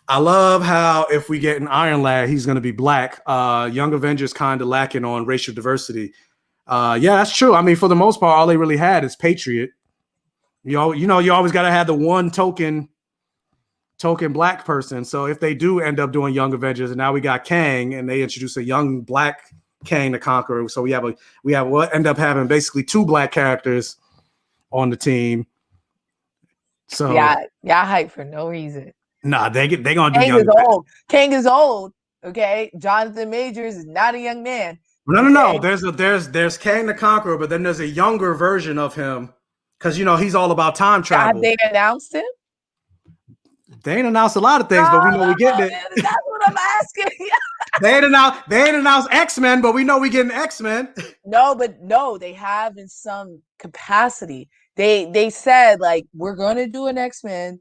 I love how if we get an Iron Lad, he's going to be black. Young Avengers kind of lacking on racial diversity. Yeah, that's true. I mean, for the most part, all they really had is Patriot. You always got to have the one token black person. So if they do end up doing Young Avengers, and now we got Kang, and they introduce a young black Kang the Conqueror, so we what end up having basically two black characters on the team. So yeah, hype for no reason. Nah, they gonna do Kang is old. Kang is old. Okay, Jonathan Majors is not a young man. No. There's Kang the Conqueror, but then there's a younger version of him, because he's all about time travel. Have they announced him? They ain't announced a lot of things, but we know we getting it. That's what I'm asking. They ain't announced X-Men, but we know we getting X-Men. No, they have in some capacity. They said like we're gonna do an X-Men.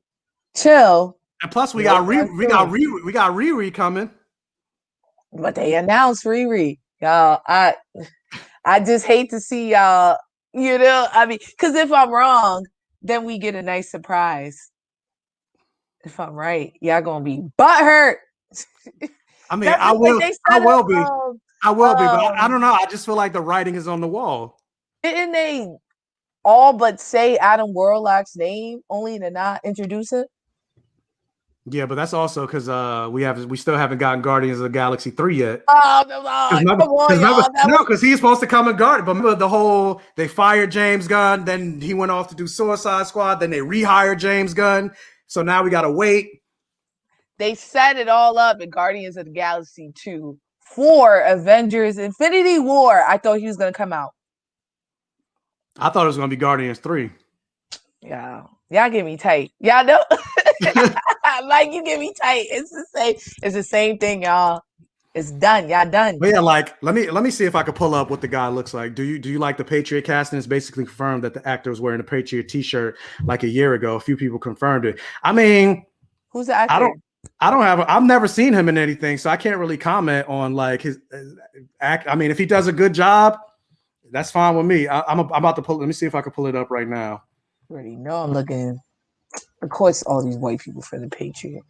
Chill. And plus we got Riri coming. But they announced Riri. Y'all, I just hate to see y'all, I mean, because if I'm wrong, then we get a nice surprise. If I'm right, y'all gonna be butthurt. I mean, I will be. But I don't know. I just feel like the writing is on the wall. Didn't they all but say Adam Warlock's name, only to not introduce it? Yeah, but that's also because we still haven't gotten Guardians of the Galaxy 3 yet. Oh, come on, Remember, y'all. no, because he's supposed to come and guard it. But remember the whole they fired James Gunn, then he went off to do Suicide Squad, then they rehired James Gunn. So now we gotta wait. They set it all up in Guardians of the Galaxy 2 for Avengers Infinity War. I thought he was gonna come out. I thought it was gonna be Guardians 3. Yeah. Y'all get me tight. Y'all know. Like you get me tight. It's the same thing, y'all. It's done. Y'all done. But yeah, like let me see if I could pull up what the guy looks like. Do you like the Patriot casting? It's basically confirmed that the actor was wearing a Patriot t-shirt like a year ago. A few people confirmed it. I mean, who's the actor? I've never seen him in anything, so I can't really comment on like his act. I mean, if he does a good job, that's fine with me. I'm about to pull. Let me see if I can pull it up right now. Already know I'm looking. Of course, all these white people for the Patriot.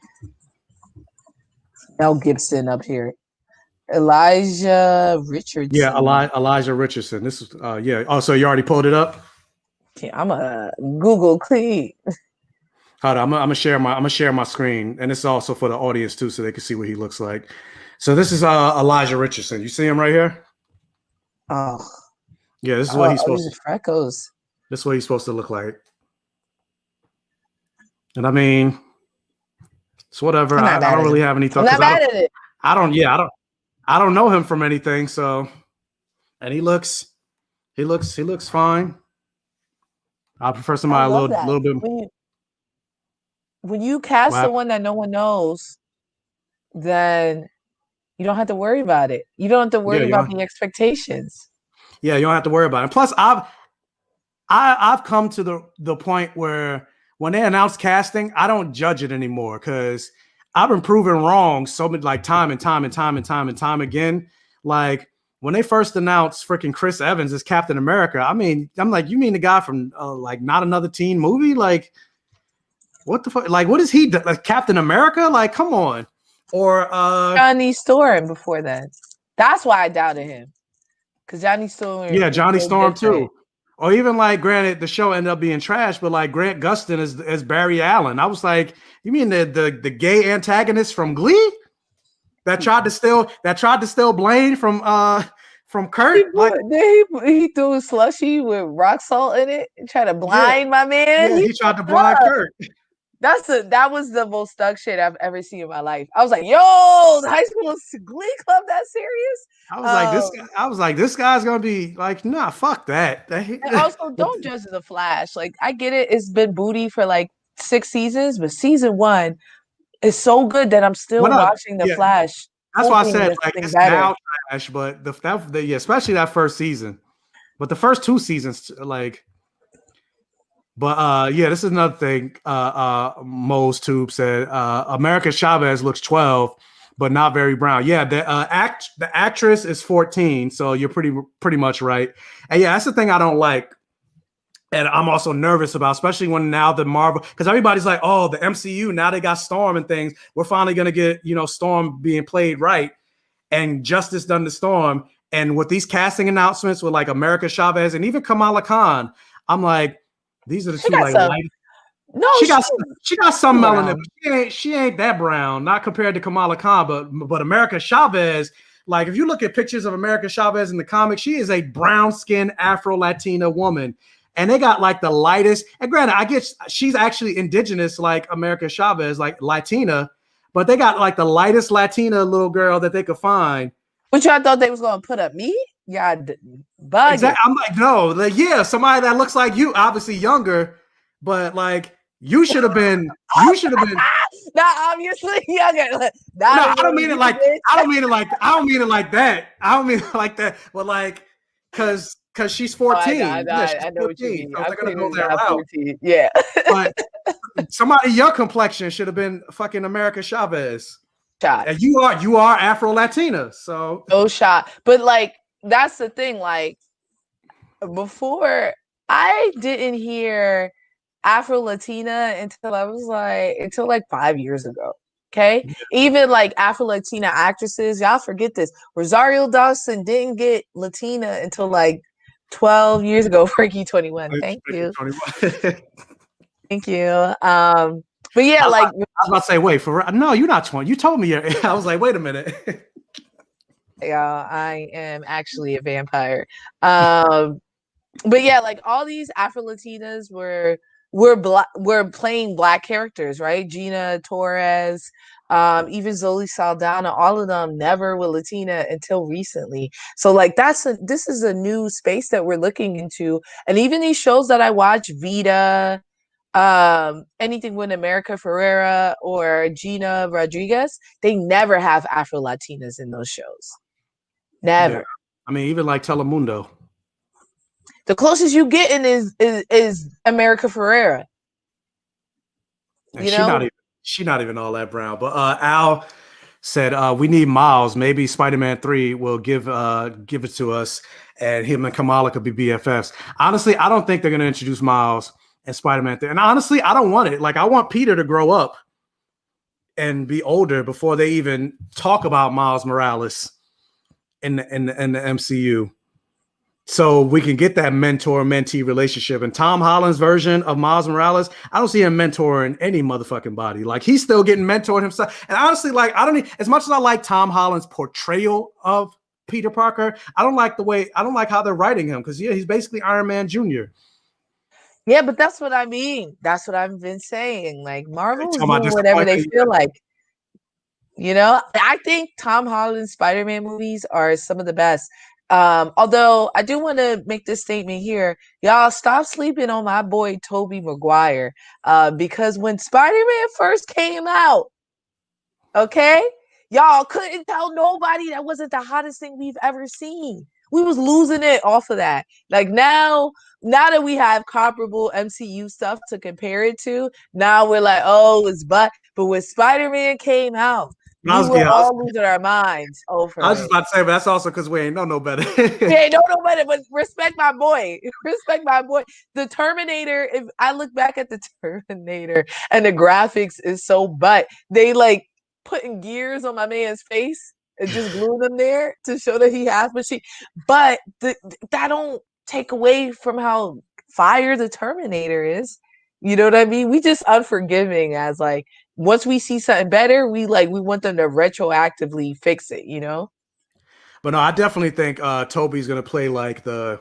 Mel Gibson up here. Elijah Richardson. Yeah, Elijah Richardson. This is yeah. Oh, so you already pulled it up? Yeah, I'm a Google clean. Hold on, I'm gonna share my screen, and it's also for the audience too, so they can see what he looks like. So this is Elijah Richardson. You see him right here? Oh, yeah. This is what he's supposed to. Freckles. This is what he's supposed to look like. And I mean, it's whatever. I don't really have any thoughts. I'm not mad at it. I don't know him from anything. So, and he looks fine. I prefer somebody a little bit. When you cast someone that no one knows, then you don't have to worry about it. You don't have to worry about the expectations. Yeah, you don't have to worry about it. Plus, I've come to the point where when they announce casting, I don't judge it anymore because I've been proven wrong so many like time and time again. Like when they first announced freaking Chris Evans as Captain America, I mean, I'm like, you mean the guy from like Not Another Teen Movie? Like, what the fuck? Like, what is he? Like Captain America? Like, come on. Or Johnny Storm before then. That's why I doubted him. Because Johnny Storm. Yeah, Johnny Storm too. Or even like, granted, the show ended up being trash, but like Grant Gustin as Barry Allen. I was like, you mean the gay antagonist from Glee that tried to steal Blaine from Kurt? He threw a slushy with rock salt in it and tried to blind my man. Yeah, he tried to blind Kurt. That was the most stuck shit I've ever seen in my life. I was like, yo, the high school Glee Club that serious? I was like, this guy's gonna be like, nah, fuck that. And also, don't judge The Flash. Like, I get it, it's been booty for like 6 seasons, but season 1 is so good that I'm still watching The Flash. That's why I said like it's now trash, but especially that first season. But the first 2 seasons, like. But this is another thing. Mo's Tube said America Chavez looks 12, but not very brown. Yeah, the actress is 14, so you're pretty much right. And yeah, that's the thing I don't like, and I'm also nervous about, especially when now the Marvel, because everybody's like, oh, the MCU now they got Storm and things. We're finally gonna get Storm being played right, and justice done to Storm. And with these casting announcements with like America Chavez and even Kamala Khan, I'm like. These are the two like light. No, she got some melanin, but she ain't that brown, not compared to Kamala Khan, but America Chavez, like if you look at pictures of America Chavez in the comics, she is a brown-skinned Afro-Latina woman. And they got like the lightest, and granted, I guess she's actually indigenous like America Chavez, like Latina, but they got like the lightest Latina little girl that they could find. Which I thought they was gonna put up me. Yeah, exactly. I'm like, no, like, yeah, somebody that looks like you, obviously younger, but like you should have been. Not obviously younger. No, I don't mean it like that. I don't mean it like that. But like, cause she's 14. I know what you mean. So they're gonna go that route. Yeah. But somebody your complexion should have been fucking America Chavez. Shot. And you are Afro Latina, so no shot. But like. That's the thing. Like before, I didn't hear Afro Latina until like 5 years ago. Okay, even like Afro Latina actresses, y'all forget this. Rosario Dawson didn't get Latina until like 12 years ago. Frankie 21. Thank you. Thank you. But yeah, I like was about to say, wait, for no, you're not 20. You told me I was like, wait a minute. yeah, I am actually a vampire. But yeah, like all these Afro Latinas were playing black characters, right? Gina Torres, even Zoe Saldana, all of them never were Latina until recently. So like this is a new space that we're looking into. And even these shows that I watch, Vita, anything with America Ferrera or Gina Rodriguez, they never have Afro Latinas in those shows. Never. Yeah. I mean, even like Telemundo. The closest you getting is America Ferrera. And she not even all that brown. But Al said we need Miles. Maybe Spider-Man 3 will give it to us, and him and Kamala could be BFFs. Honestly, I don't think they're gonna introduce Miles and Spider-Man 3. And honestly, I don't want it. Like, I want Peter to grow up and be older before they even talk about Miles Morales in the MCU. So we can get that mentor-mentee relationship. And Tom Holland's version of Miles Morales, I don't see him mentoring any motherfucking body. Like, he's still getting mentored himself. And honestly, like, I don't as much as I like Tom Holland's portrayal of Peter Parker, I don't like how they're writing him, because he's basically Iron Man Jr. Yeah, but that's what I mean. That's what I've been saying. Like, Marvel is doing whatever they feel like. You know, I think Tom Holland's Spider-Man movies are some of the best. Although I do want to make this statement here, y'all stop sleeping on my boy Tobey Maguire. Because when Spider-Man first came out, okay, y'all couldn't tell nobody that wasn't the hottest thing we've ever seen. We was losing it off of that. Like, now that we have comparable MCU stuff to compare it to, now we're like, oh, it's but when Spider-Man came out, we were all losing our minds over I was just about to say, but that's also because we ain't no better. We ain't know no better, but respect my boy. Respect my boy. The Terminator, if I look back at the Terminator and the graphics is so butt, they like putting gears on my man's face and just glue them there to show that he has machine. But that don't take away from how fire the Terminator is. You know what I mean? We just unforgiving as like, once we see something better, we want them to retroactively fix it, you know? But no, I definitely think Toby's gonna play like the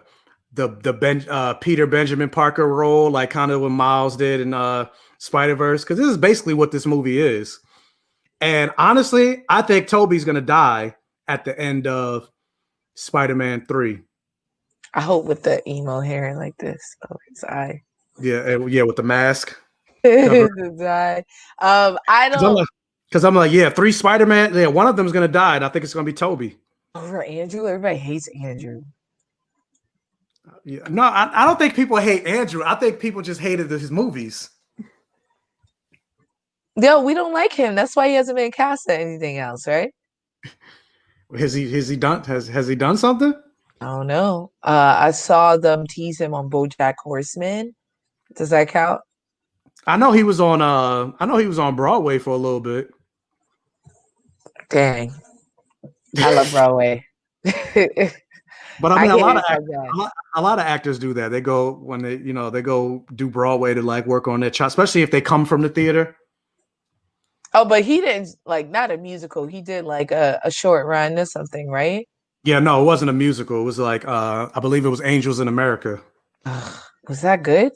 Peter Benjamin Parker role, like kind of what Miles did in Spider-Verse, because this is basically what this movie is. And honestly, I think Toby's gonna die at the end of Spider-Man 3. I hope with the emo hair like this. Oh, his eye. Yeah, with the mask. His eye. I don't. Because I'm like, yeah, 3 Spider-Man. Yeah, one of them is gonna die, and I think it's gonna be Toby. Over Andrew, everybody hates Andrew. Yeah, no, I don't think people hate Andrew. I think people just hated his movies. No, we don't like him. That's why he hasn't been cast at anything else, right? Has he done something? I don't know. I saw them tease him on BoJack Horseman. Does that count? I know he was on Broadway for a little bit. Dang. I love Broadway. But I mean, a lot of actors do that. They go when they go do Broadway to like work on their child, especially if they come from the theater. Oh, but he didn't not a musical. He did like a short run or something, right? Yeah, no, it wasn't a musical. It was like I believe it was Angels in America. Was that good?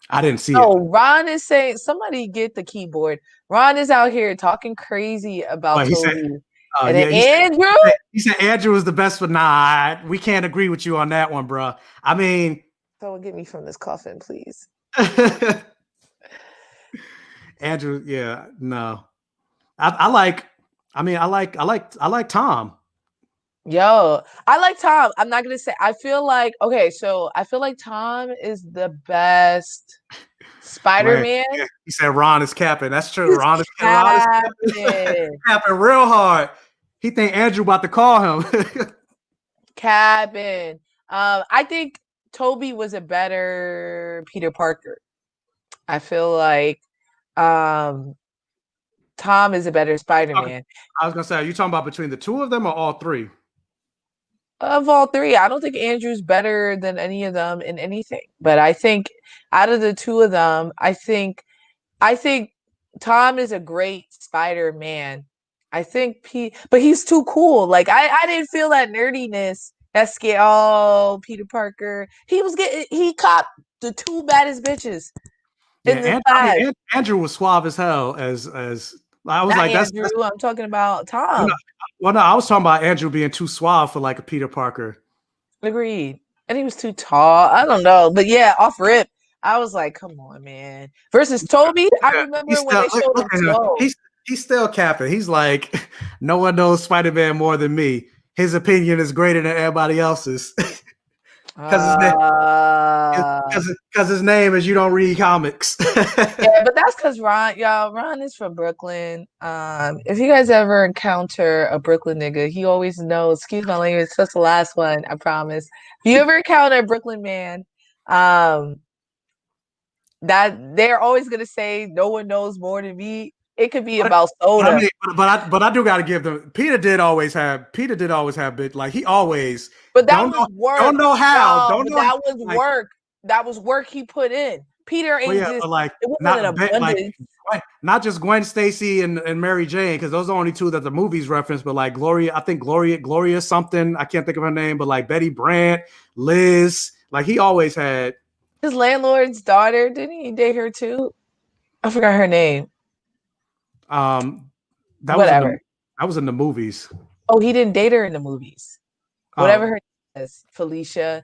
I didn't see it. Oh, Ron is saying, somebody get the keyboard. Ron is out here talking crazy about Toby. And then Andrew? He said Andrew was the best, but nah, we can't agree with you on that one, bro. I mean, someone get me from this coffin, please. Andrew, yeah, no. I like Tom. Yo, I like Tom. I'm not gonna say I feel like Tom is the best Spider-Man. Yeah, he said Ron is capping. That's true. Ron is capping real hard. He think Andrew about to call him. Cabin. I think Toby was a better Peter Parker. I feel like Tom is a better Spider-Man. I was gonna say, are you talking about between the two of them or all three? Of all three, I don't think Andrew's better than any of them in anything. But I think out of the two of them, I think Tom is a great Spider-Man. I think but he's too cool. Like I didn't feel that nerdiness. That scared. Oh, Peter Parker. He copped the two baddest bitches Yeah, in the I class. mean, Andrew was suave as hell. As I was Not like, Andrew. that's I'm talking about well, no, Tom. well, no, I was talking about Andrew being too suave for like a Peter Parker. Agreed. And he was too tall. I don't know. But yeah, off rip, I was like, come on, man. Versus Toby, I Yeah, he's remember when still they showed look him at him. slow. He's still capping. He's like, no one knows Spider-Man more than me. His opinion is greater than everybody else's. Because his name, Uh, because his name is you don't read comics. yeah, but that's because Ron is from Brooklyn. If you guys ever encounter a Brooklyn nigga, he always knows, excuse my language, that's the last one, I promise. If you ever encounter a Brooklyn man, um, that they're always gonna say no one knows more than me. It could be about But I soda. mean, but I do got to give them. Peter did always have bit like he always But that don't was know work, don't but know that was like. work. That was work he put in. Peter But ain't yeah, just, but like it wasn't an not like abundance. not just Gwen Stacy and Mary Jane, because those are the only two that the movies reference, but like Gloria, I think Gloria something, I can't think of her name, but like Betty Brant, Liz, like he always had His landlord's daughter, didn't he date her too? I forgot her name. um that was in the Whatever. movies. Oh, he didn't date her in the movies. Whatever her Um name is. Felicia.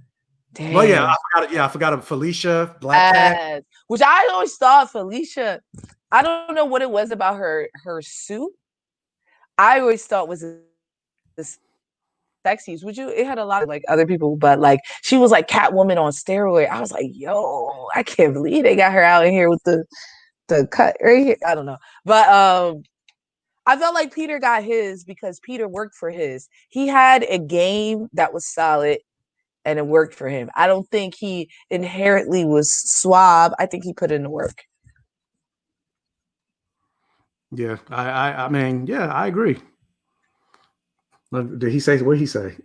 but yeah, Damn. I forgot of Felicia, Black Cat. Which I always thought Felicia, I don't know what it was about her suit. I always thought was the sexiest. Would you? It had a lot of like other people, but like she was like Catwoman on steroid. I was like, yo, I can't believe they got her out in here with the cut right here. I don't know, but I felt like Peter got his because Peter worked for his. He had a game that was solid and it worked for him. I don't think he inherently was suave. I think he put in the work. Yeah, I mean, yeah, I agree. Did he say what he say?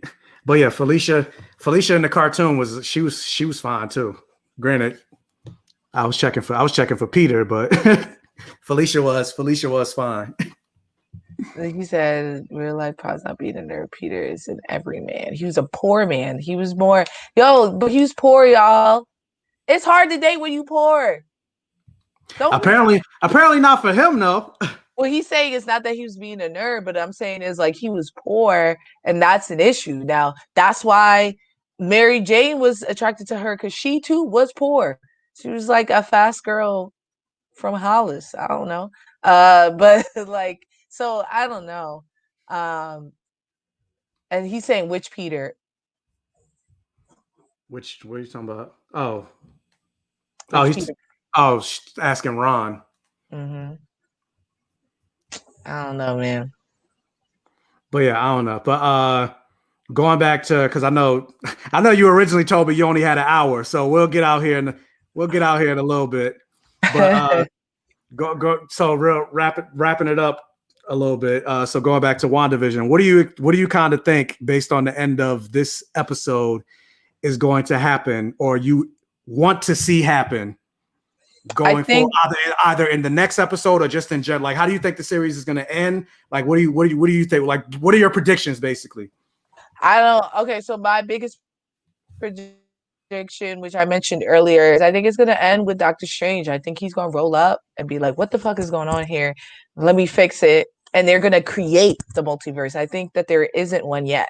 But yeah, Felicia in the cartoon she was fine too. Granted, I was checking for Peter, but Felicia was fine. Like you said, real life Pa's not being a nerd. Peter is an everyman. He was a poor man. He was more but he was poor, y'all. It's hard to date when you poor. Don't Apparently not for him though. What he's saying is not that he was being a nerd, but I'm saying is like he was poor, and that's an issue. Now that's why Mary Jane was attracted to her because she too was poor. She was like a fast girl from Hollis. I don't know. But like, so I don't know. Um, and he's saying which Peter? Which what are you talking about? Oh, Which he's Peter? asking Ron. Mm-hmm. I don't know, man. But yeah, I don't know. But going back to because I know you originally told me you only had an hour, so we'll get out here in a little bit. But go so real wrapping it up a little bit. So going back to WandaVision, what do you kind of think based on the end of this episode is going to happen, or you want to see happen going forward, either in the next episode or just in general? Like, how do you think the series is going to end? Like, what do you think? Like, what are your predictions, basically? I don't. Okay, so my biggest prediction, which I mentioned earlier, is I think it's gonna end with Doctor Strange. I think he's gonna roll up and be like, "What the fuck is going on here? Let me fix it." And they're gonna create the multiverse. I think that there isn't one yet.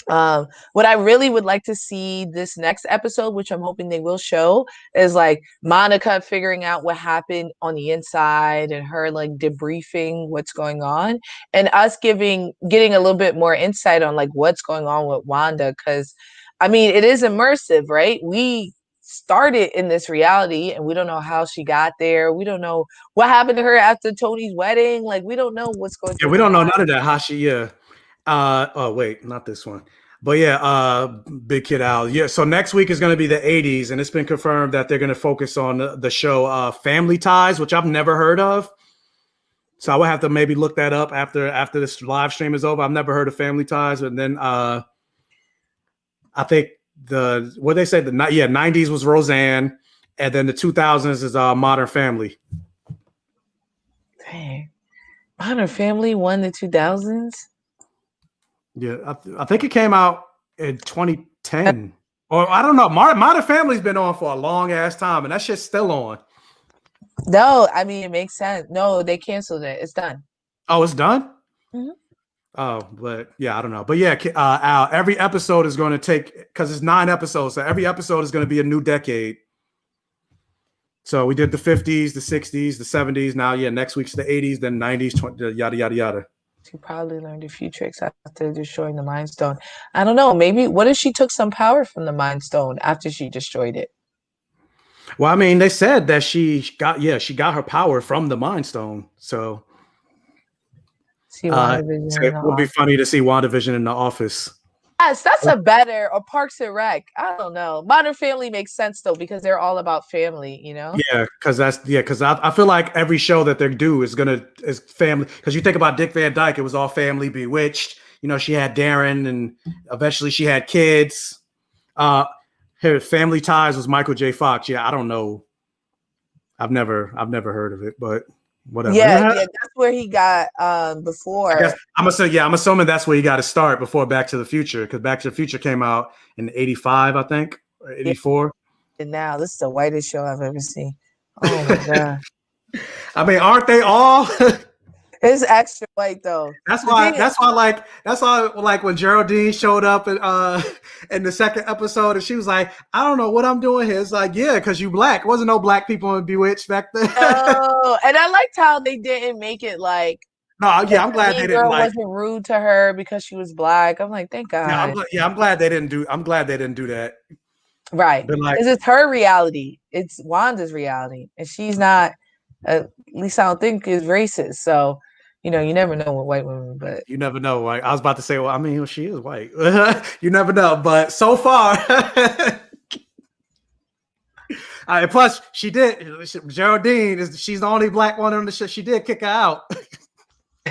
What I really would like to see this next episode, which I'm hoping they will show, is like Monica figuring out what happened on the inside and her like debriefing what's going on, and us getting a little bit more insight on like what's going on with Wanda. Because I mean, it is immersive, right? We started in this reality and we don't know how she got there. We don't know what happened to her after Tony's wedding. Like, we don't know what's going Yeah, through we her don't know mind. none of that. How she? Yeah. Oh wait, not this one. But yeah, Big Kid Al. Yeah, so next week is going to be the 80s, and it's been confirmed that they're going to focus on the show Family Ties, which I've never heard of. So I would have to maybe look that up after this live stream is over. I've never heard of Family Ties, and then I think what they said 90s was Roseanne, and then the 2000s is Modern Family. Dang. Modern Family won the 2000s. Yeah, I think it came out in 2010. Or I don't know. Modern Family's been on for a long ass time, and that shit's still on. No, I mean it makes sense. No, they canceled it. It's done. Oh, it's done? Mhm. Oh, but yeah, I don't know. But yeah, Al, every episode is going to take, because it's 9 episodes, so every episode is going to be a new decade. So we did the 50s, the 60s, the 70s. Now, yeah, next week's the 80s, then 90s, yada, yada, yada. She probably learned a few tricks after destroying the Mind Stone. I don't know. Maybe what if she took some power from the Mind Stone after she destroyed it? Well, I mean, they said that she got her power from the Mind Stone. So See WandaVision it would be funny to see WandaVision in the office. Yes, that's a better, or Parks and Rec. I don't know. Modern Family makes sense though because they're all about family, you know? Yeah, because I feel like every show that they do is family. Because you think about Dick Van Dyke, it was all family. Bewitched, you know, she had Darren, and eventually she had kids. Her Family Ties was Michael J. Fox. Yeah, I don't know. I've never heard of it, but whatever. Yeah, that's where he got before. I'm assuming that's where he got to start before Back to the Future, because Back to the Future came out in 85, I think, or 84. And now this is the whitest show I've ever seen. Oh my god. I mean, aren't they all? It's extra white though. That's why like when Geraldine showed up in the second episode, and she was like, I don't know what I'm doing here. It's like, yeah, because you black. Wasn't no black people in Bewitched back then. Oh, and I liked how they didn't make it like, no, yeah, I'm glad they didn't. Wasn't rude to her because she was black. I'm like, thank God. I'm glad they didn't do that. Right, because it's her reality. It's Wanda's reality, and she's not. At least I don't think is racist. So, you know, you never know with white women, but you never know. Right? I was about to say, well, I mean, she is white. You never know, but so far. Plus, Geraldine she's the only black one on the show. She did kick her out.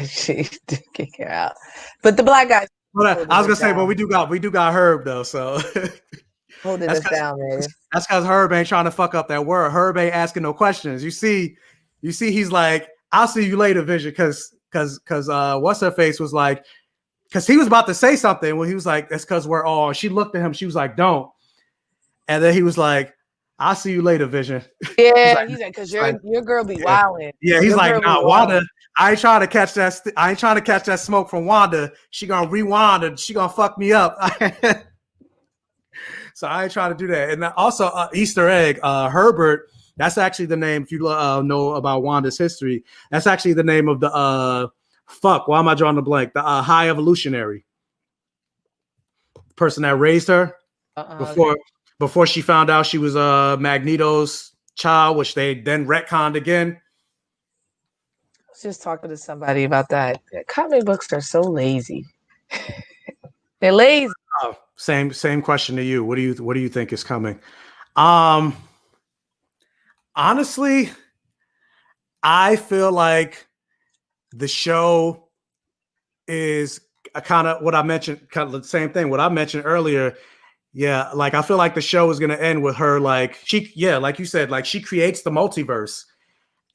She did kick her out, but the black guys. But I was gonna say, well, we do got Herb though, so holding us down, man. That's because Herb ain't trying to fuck up that word. Herb ain't asking no questions. You see, he's like, I'll see you later, Vision, because what's her face was like, because he was about to say something when he was like, that's because we're all. She looked at him. She was like, don't. And then he was like, I'll see you later, Vision. Yeah, he's like, because your girl be wilding. Yeah, he's like, nah, Wanda. I ain't trying to catch that smoke from Wanda. She gonna rewind and she gonna fuck me up. So I ain't trying to do that. And also Easter egg, Herbert. That's actually the name. If you know about Wanda's history, that's actually the name of the why am I drawing the blank? The High Evolutionary person that raised her before she found out she was Magneto's child, which they then retconned again. I was just talking to somebody about that. Comic books are so lazy. They're lazy. Oh, same question to you. What do you think is coming? Honestly, I feel like the show is kind of what I mentioned, kind of the same thing. What I mentioned earlier. Yeah, like I feel like the show is gonna end with her, like like you said, like she creates the multiverse,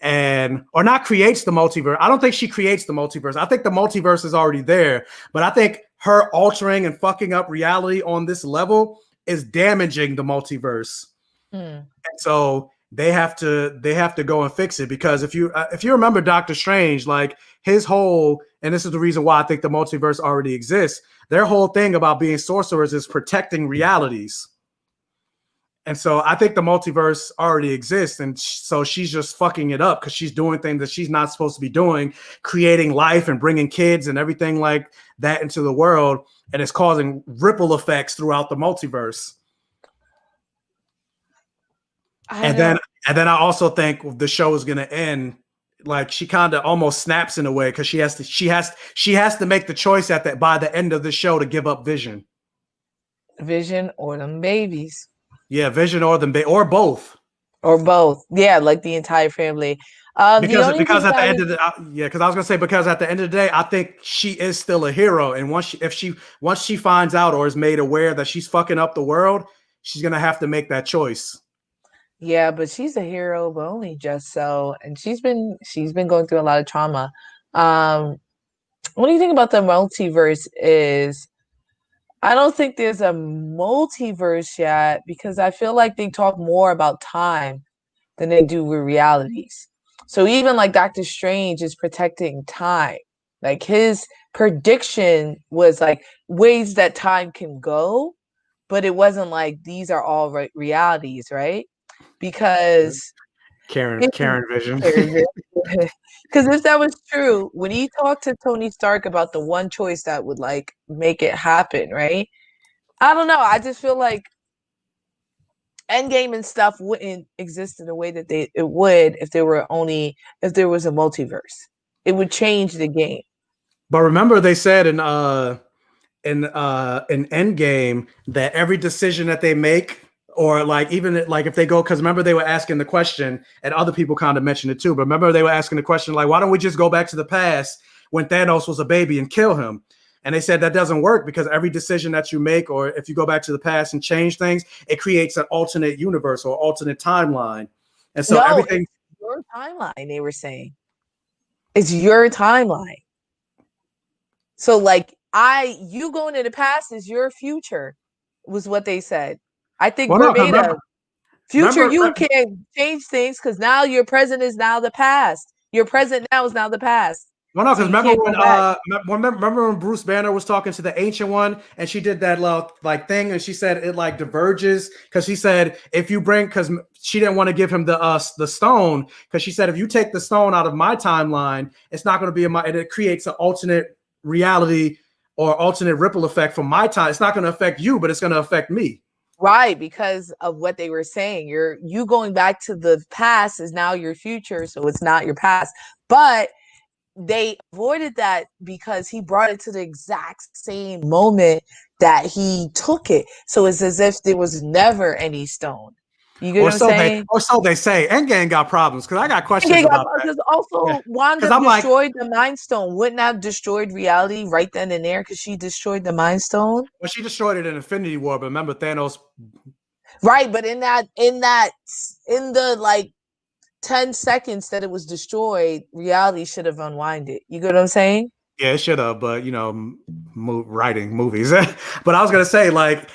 or not creates the multiverse. I don't think she creates the multiverse. I think the multiverse is already there, but I think her altering and fucking up reality on this level is damaging the multiverse. And so they have to go and fix it, because if you remember Doctor Strange, like his whole, and this is the reason why I think the multiverse already exists, their whole thing about being sorcerers is protecting realities. And so I think the multiverse already exists, and so she's just fucking it up because she's doing things that she's not supposed to be doing, creating life and bringing kids and everything like that into the world, and it's causing ripple effects throughout the multiverse. And then I also think the show is going to end like she kind of almost snaps in a way, because she has to make the choice by the end of the show to give up Vision or them babies. Yeah, Vision or both. Or both. Yeah, like the entire family. Because at the end of the day, I think she is still a hero. And once she finds out or is made aware that she's fucking up the world, she's gonna have to make that choice. Yeah, but she's a hero, but only just so. And she's been going through a lot of trauma. Um, what do you think about the multiverse is I don't think there's a multiverse yet because I feel like they talk more about time than they do with realities. So even like Doctor Strange is protecting time. Like his prediction was like ways that time can go, but it wasn't like these are all realities, right? Because Karen if Karen Vision. because if that was true, when he talked to Tony Stark about the one choice that would like make it happen, right? I don't know. I just feel like Endgame and stuff wouldn't exist in the way that it would if there was a multiverse. It would change the game. But remember, they said in Endgame that every decision that they make, or like even like if they go, because remember they were asking the question, and other people kind of mentioned it too. But remember they were asking the question like, why don't we just go back to the past when Thanos was a baby and kill him? And they said that doesn't work because every decision that you make, or if you go back to the past and change things, it creates an alternate universe or alternate timeline. And so No, everything. it's your timeline. They were saying it's your timeline. So like you going to the past is your future, was what they said. I think Well, no, because verbatim. Future, remember, you can't change things because now your present is now the past. Your present now is now the past. well, no, So because you can't go back. remember when Bruce Banner was talking to the Ancient One, and she did that like thing, and she said it like diverges because she said if you bring, because she didn't want to give him the stone, because she said if you take the stone out of my timeline, it's not going to be in my, and it creates an alternate reality or alternate ripple effect from my time. It's not going to affect you, but it's going to affect me. Right, because of what they were saying. You going back to the past is now your future, so it's not your past. But they avoided that because he brought it to the exact same moment that he took it. So it's as if there was never any stone. You get what I'm saying? Or so they say. Endgame got problems because I got questions about that. Because also Yeah, because Wanda I'm like, destroyed the Mind Stone. Wouldn't that have destroyed reality right then and there? Because she destroyed the Mind Stone. well, she destroyed it in Infinity War, but remember Thanos. Right, but in the like 10 seconds that it was destroyed, reality should have unwinded. You get what I'm saying? Yeah, it should have, but writing movies. But I was gonna say, like,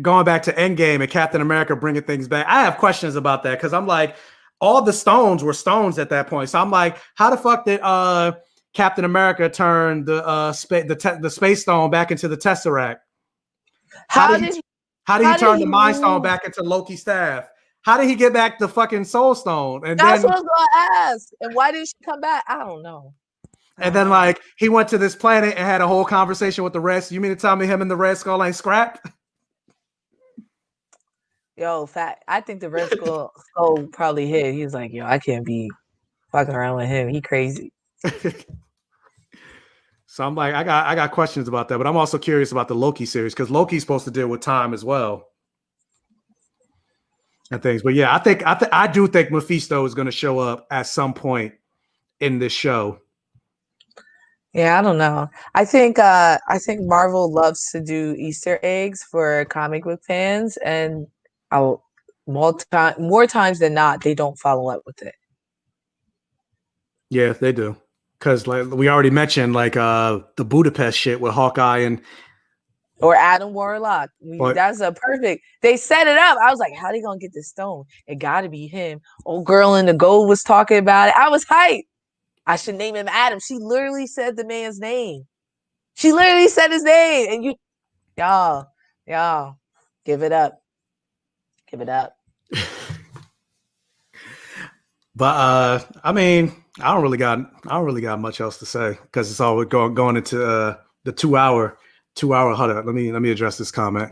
going back to Endgame and Captain America bringing things back, I have questions about that because I'm like, all the stones were stones at that point. So I'm like, how the fuck did Captain America turn the space stone back into the Tesseract? How did How did he how did turn the he Mind Stone move? back into Loki's staff? How did he get back the fucking Soul Stone? That's what I was gonna ask. And why did she come back? I don't know. And then, like, he went to this planet and had a whole conversation with the rest. You mean to tell me him and the Red Skull ain't scrapped? Yo, fat. I think the Red Skull probably hit. He was like, yo, I can't be fucking around with him. He crazy. So I'm like, I got questions about that, but I'm also curious about the Loki series because Loki's supposed to deal with time as well and things. But yeah, I do think Mephisto is going to show up at some point in this show. Yeah, I don't know. I think Marvel loves to do Easter eggs for comic book fans, and I'll more times than not, they don't follow up with it. Yeah, they do. Because like we already mentioned, like the Budapest shit with Hawkeye and or Adam Warlock. That's a perfect. They set it up. I was like, how they gonna get this stone? It got to be him. Old girl in the gold was talking about it. I was hyped. I should name him Adam. She literally said the man's name. She literally said his name, and y'all, give it up. Give it up. But I mean, I don't really got much else to say because it's all going into the 2 hour. Hold on, let me address this comment.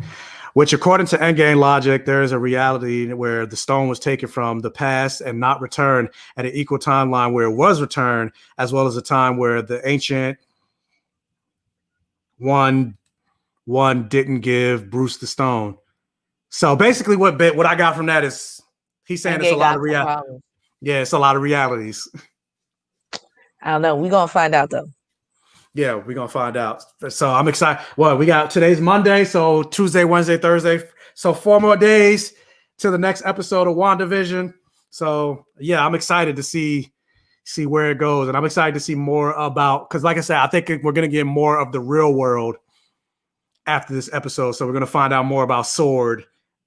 Which, according to Endgame logic, there is a reality where the stone was taken from the past and not returned at an equal timeline where it was returned, as well as a time where the ancient one didn't give Bruce the stone. So basically, what I got from that is he's saying it's a lot of reality. Yeah, it's a lot of realities. I don't know. We're gonna find out though. Yeah, we're gonna find out. So I'm excited. Well, we got today's Monday, so Tuesday, Wednesday, Thursday. So 4 more days. to the next episode of WandaVision. So yeah, I'm excited to see where it goes, and I'm excited to see more about, because like I said, I think we're gonna get more of the real world after this episode. So we're gonna find out more about Sword,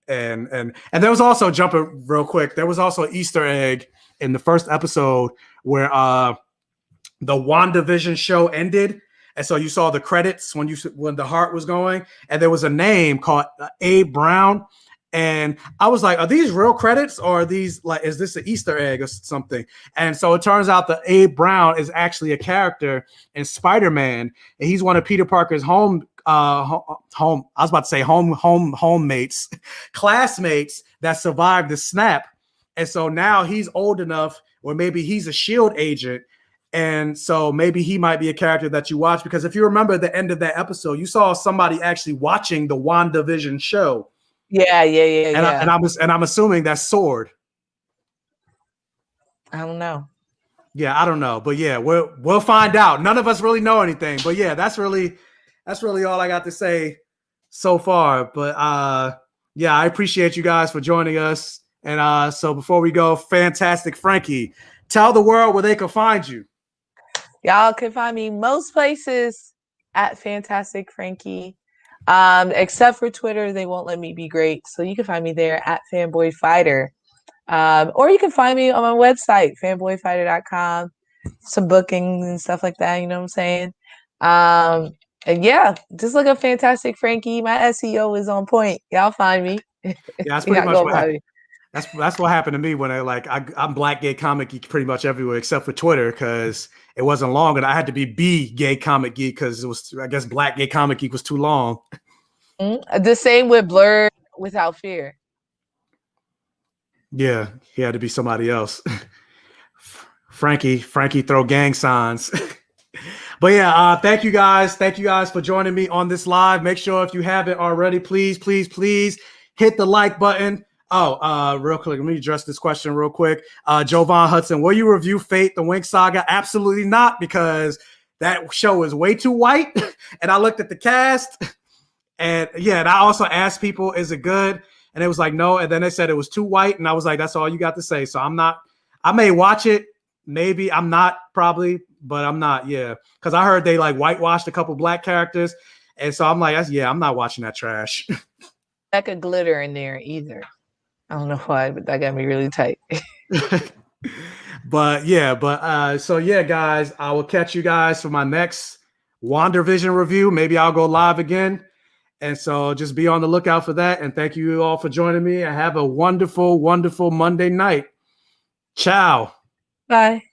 and there was also, jumping real quick, there was also an Easter egg in the first episode where the WandaVision show ended. And so you saw the credits when the heart was going, and there was a name called Abe Brown. And I was like, are these real credits, or are these like, is this an Easter egg or something? And so it turns out that Abe Brown is actually a character in Spider-Man, and he's one of Peter Parker's homemates, classmates that survived the snap. And so now he's old enough, or maybe he's a SHIELD agent. And so maybe he might be a character that you watch, because if you remember at the end of that episode, you saw somebody actually watching the WandaVision show. Yeah. And I'm assuming that's Sword. I don't know. Yeah, I don't know, but yeah, we'll find out. None of us really know anything, but yeah, that's really all I got to say so far. But yeah, I appreciate you guys for joining us. And so before we go, Fantastic Frankey, tell the world where they can find you. Y'all can find me most places at Fantastic Frankey, except for Twitter. They won't let me be great, so you can find me there at Fanboy Fighter, or you can find me on my website, fanboyfighter.com. Some bookings and stuff like that. You know what I'm saying? And yeah, just look up Fantastic Frankey. My SEO is on point. Y'all find me. Yeah, that's pretty much what happened. That's what happened to me when I'm Black Gay Comic Geek pretty much everywhere except for Twitter, because it wasn't long, and I had to be Gay Comic Geek because it was, I guess, Black Gay Comic Geek was too long. The same with Blur Without Fear. Yeah, he had to be somebody else. Frankie throw gang signs. But yeah, thank you guys for joining me on this live. Make sure, if you haven't already, please hit the like button. Real quick, let me address this question real quick. Jovan Hudson, will you review Fate, the Wink Saga? Absolutely not, because that show is way too white. And I looked at the cast, and yeah, and I also asked people, is it good? And it was like, no. And then they said it was too white, and I was like, that's all you got to say. So I may watch it, maybe. I'm not, probably, but I'm not. Yeah, because I heard they like whitewashed a couple black characters, and so I'm like, I'm not watching that trash. Like a glitter in there either. I don't know why, but that got me really tight. So yeah, guys, I will catch you guys for my next WandaVision review. Maybe I'll go live again. And so just be on the lookout for that. And thank you all for joining me. And have a wonderful, wonderful Monday night. Ciao. Bye.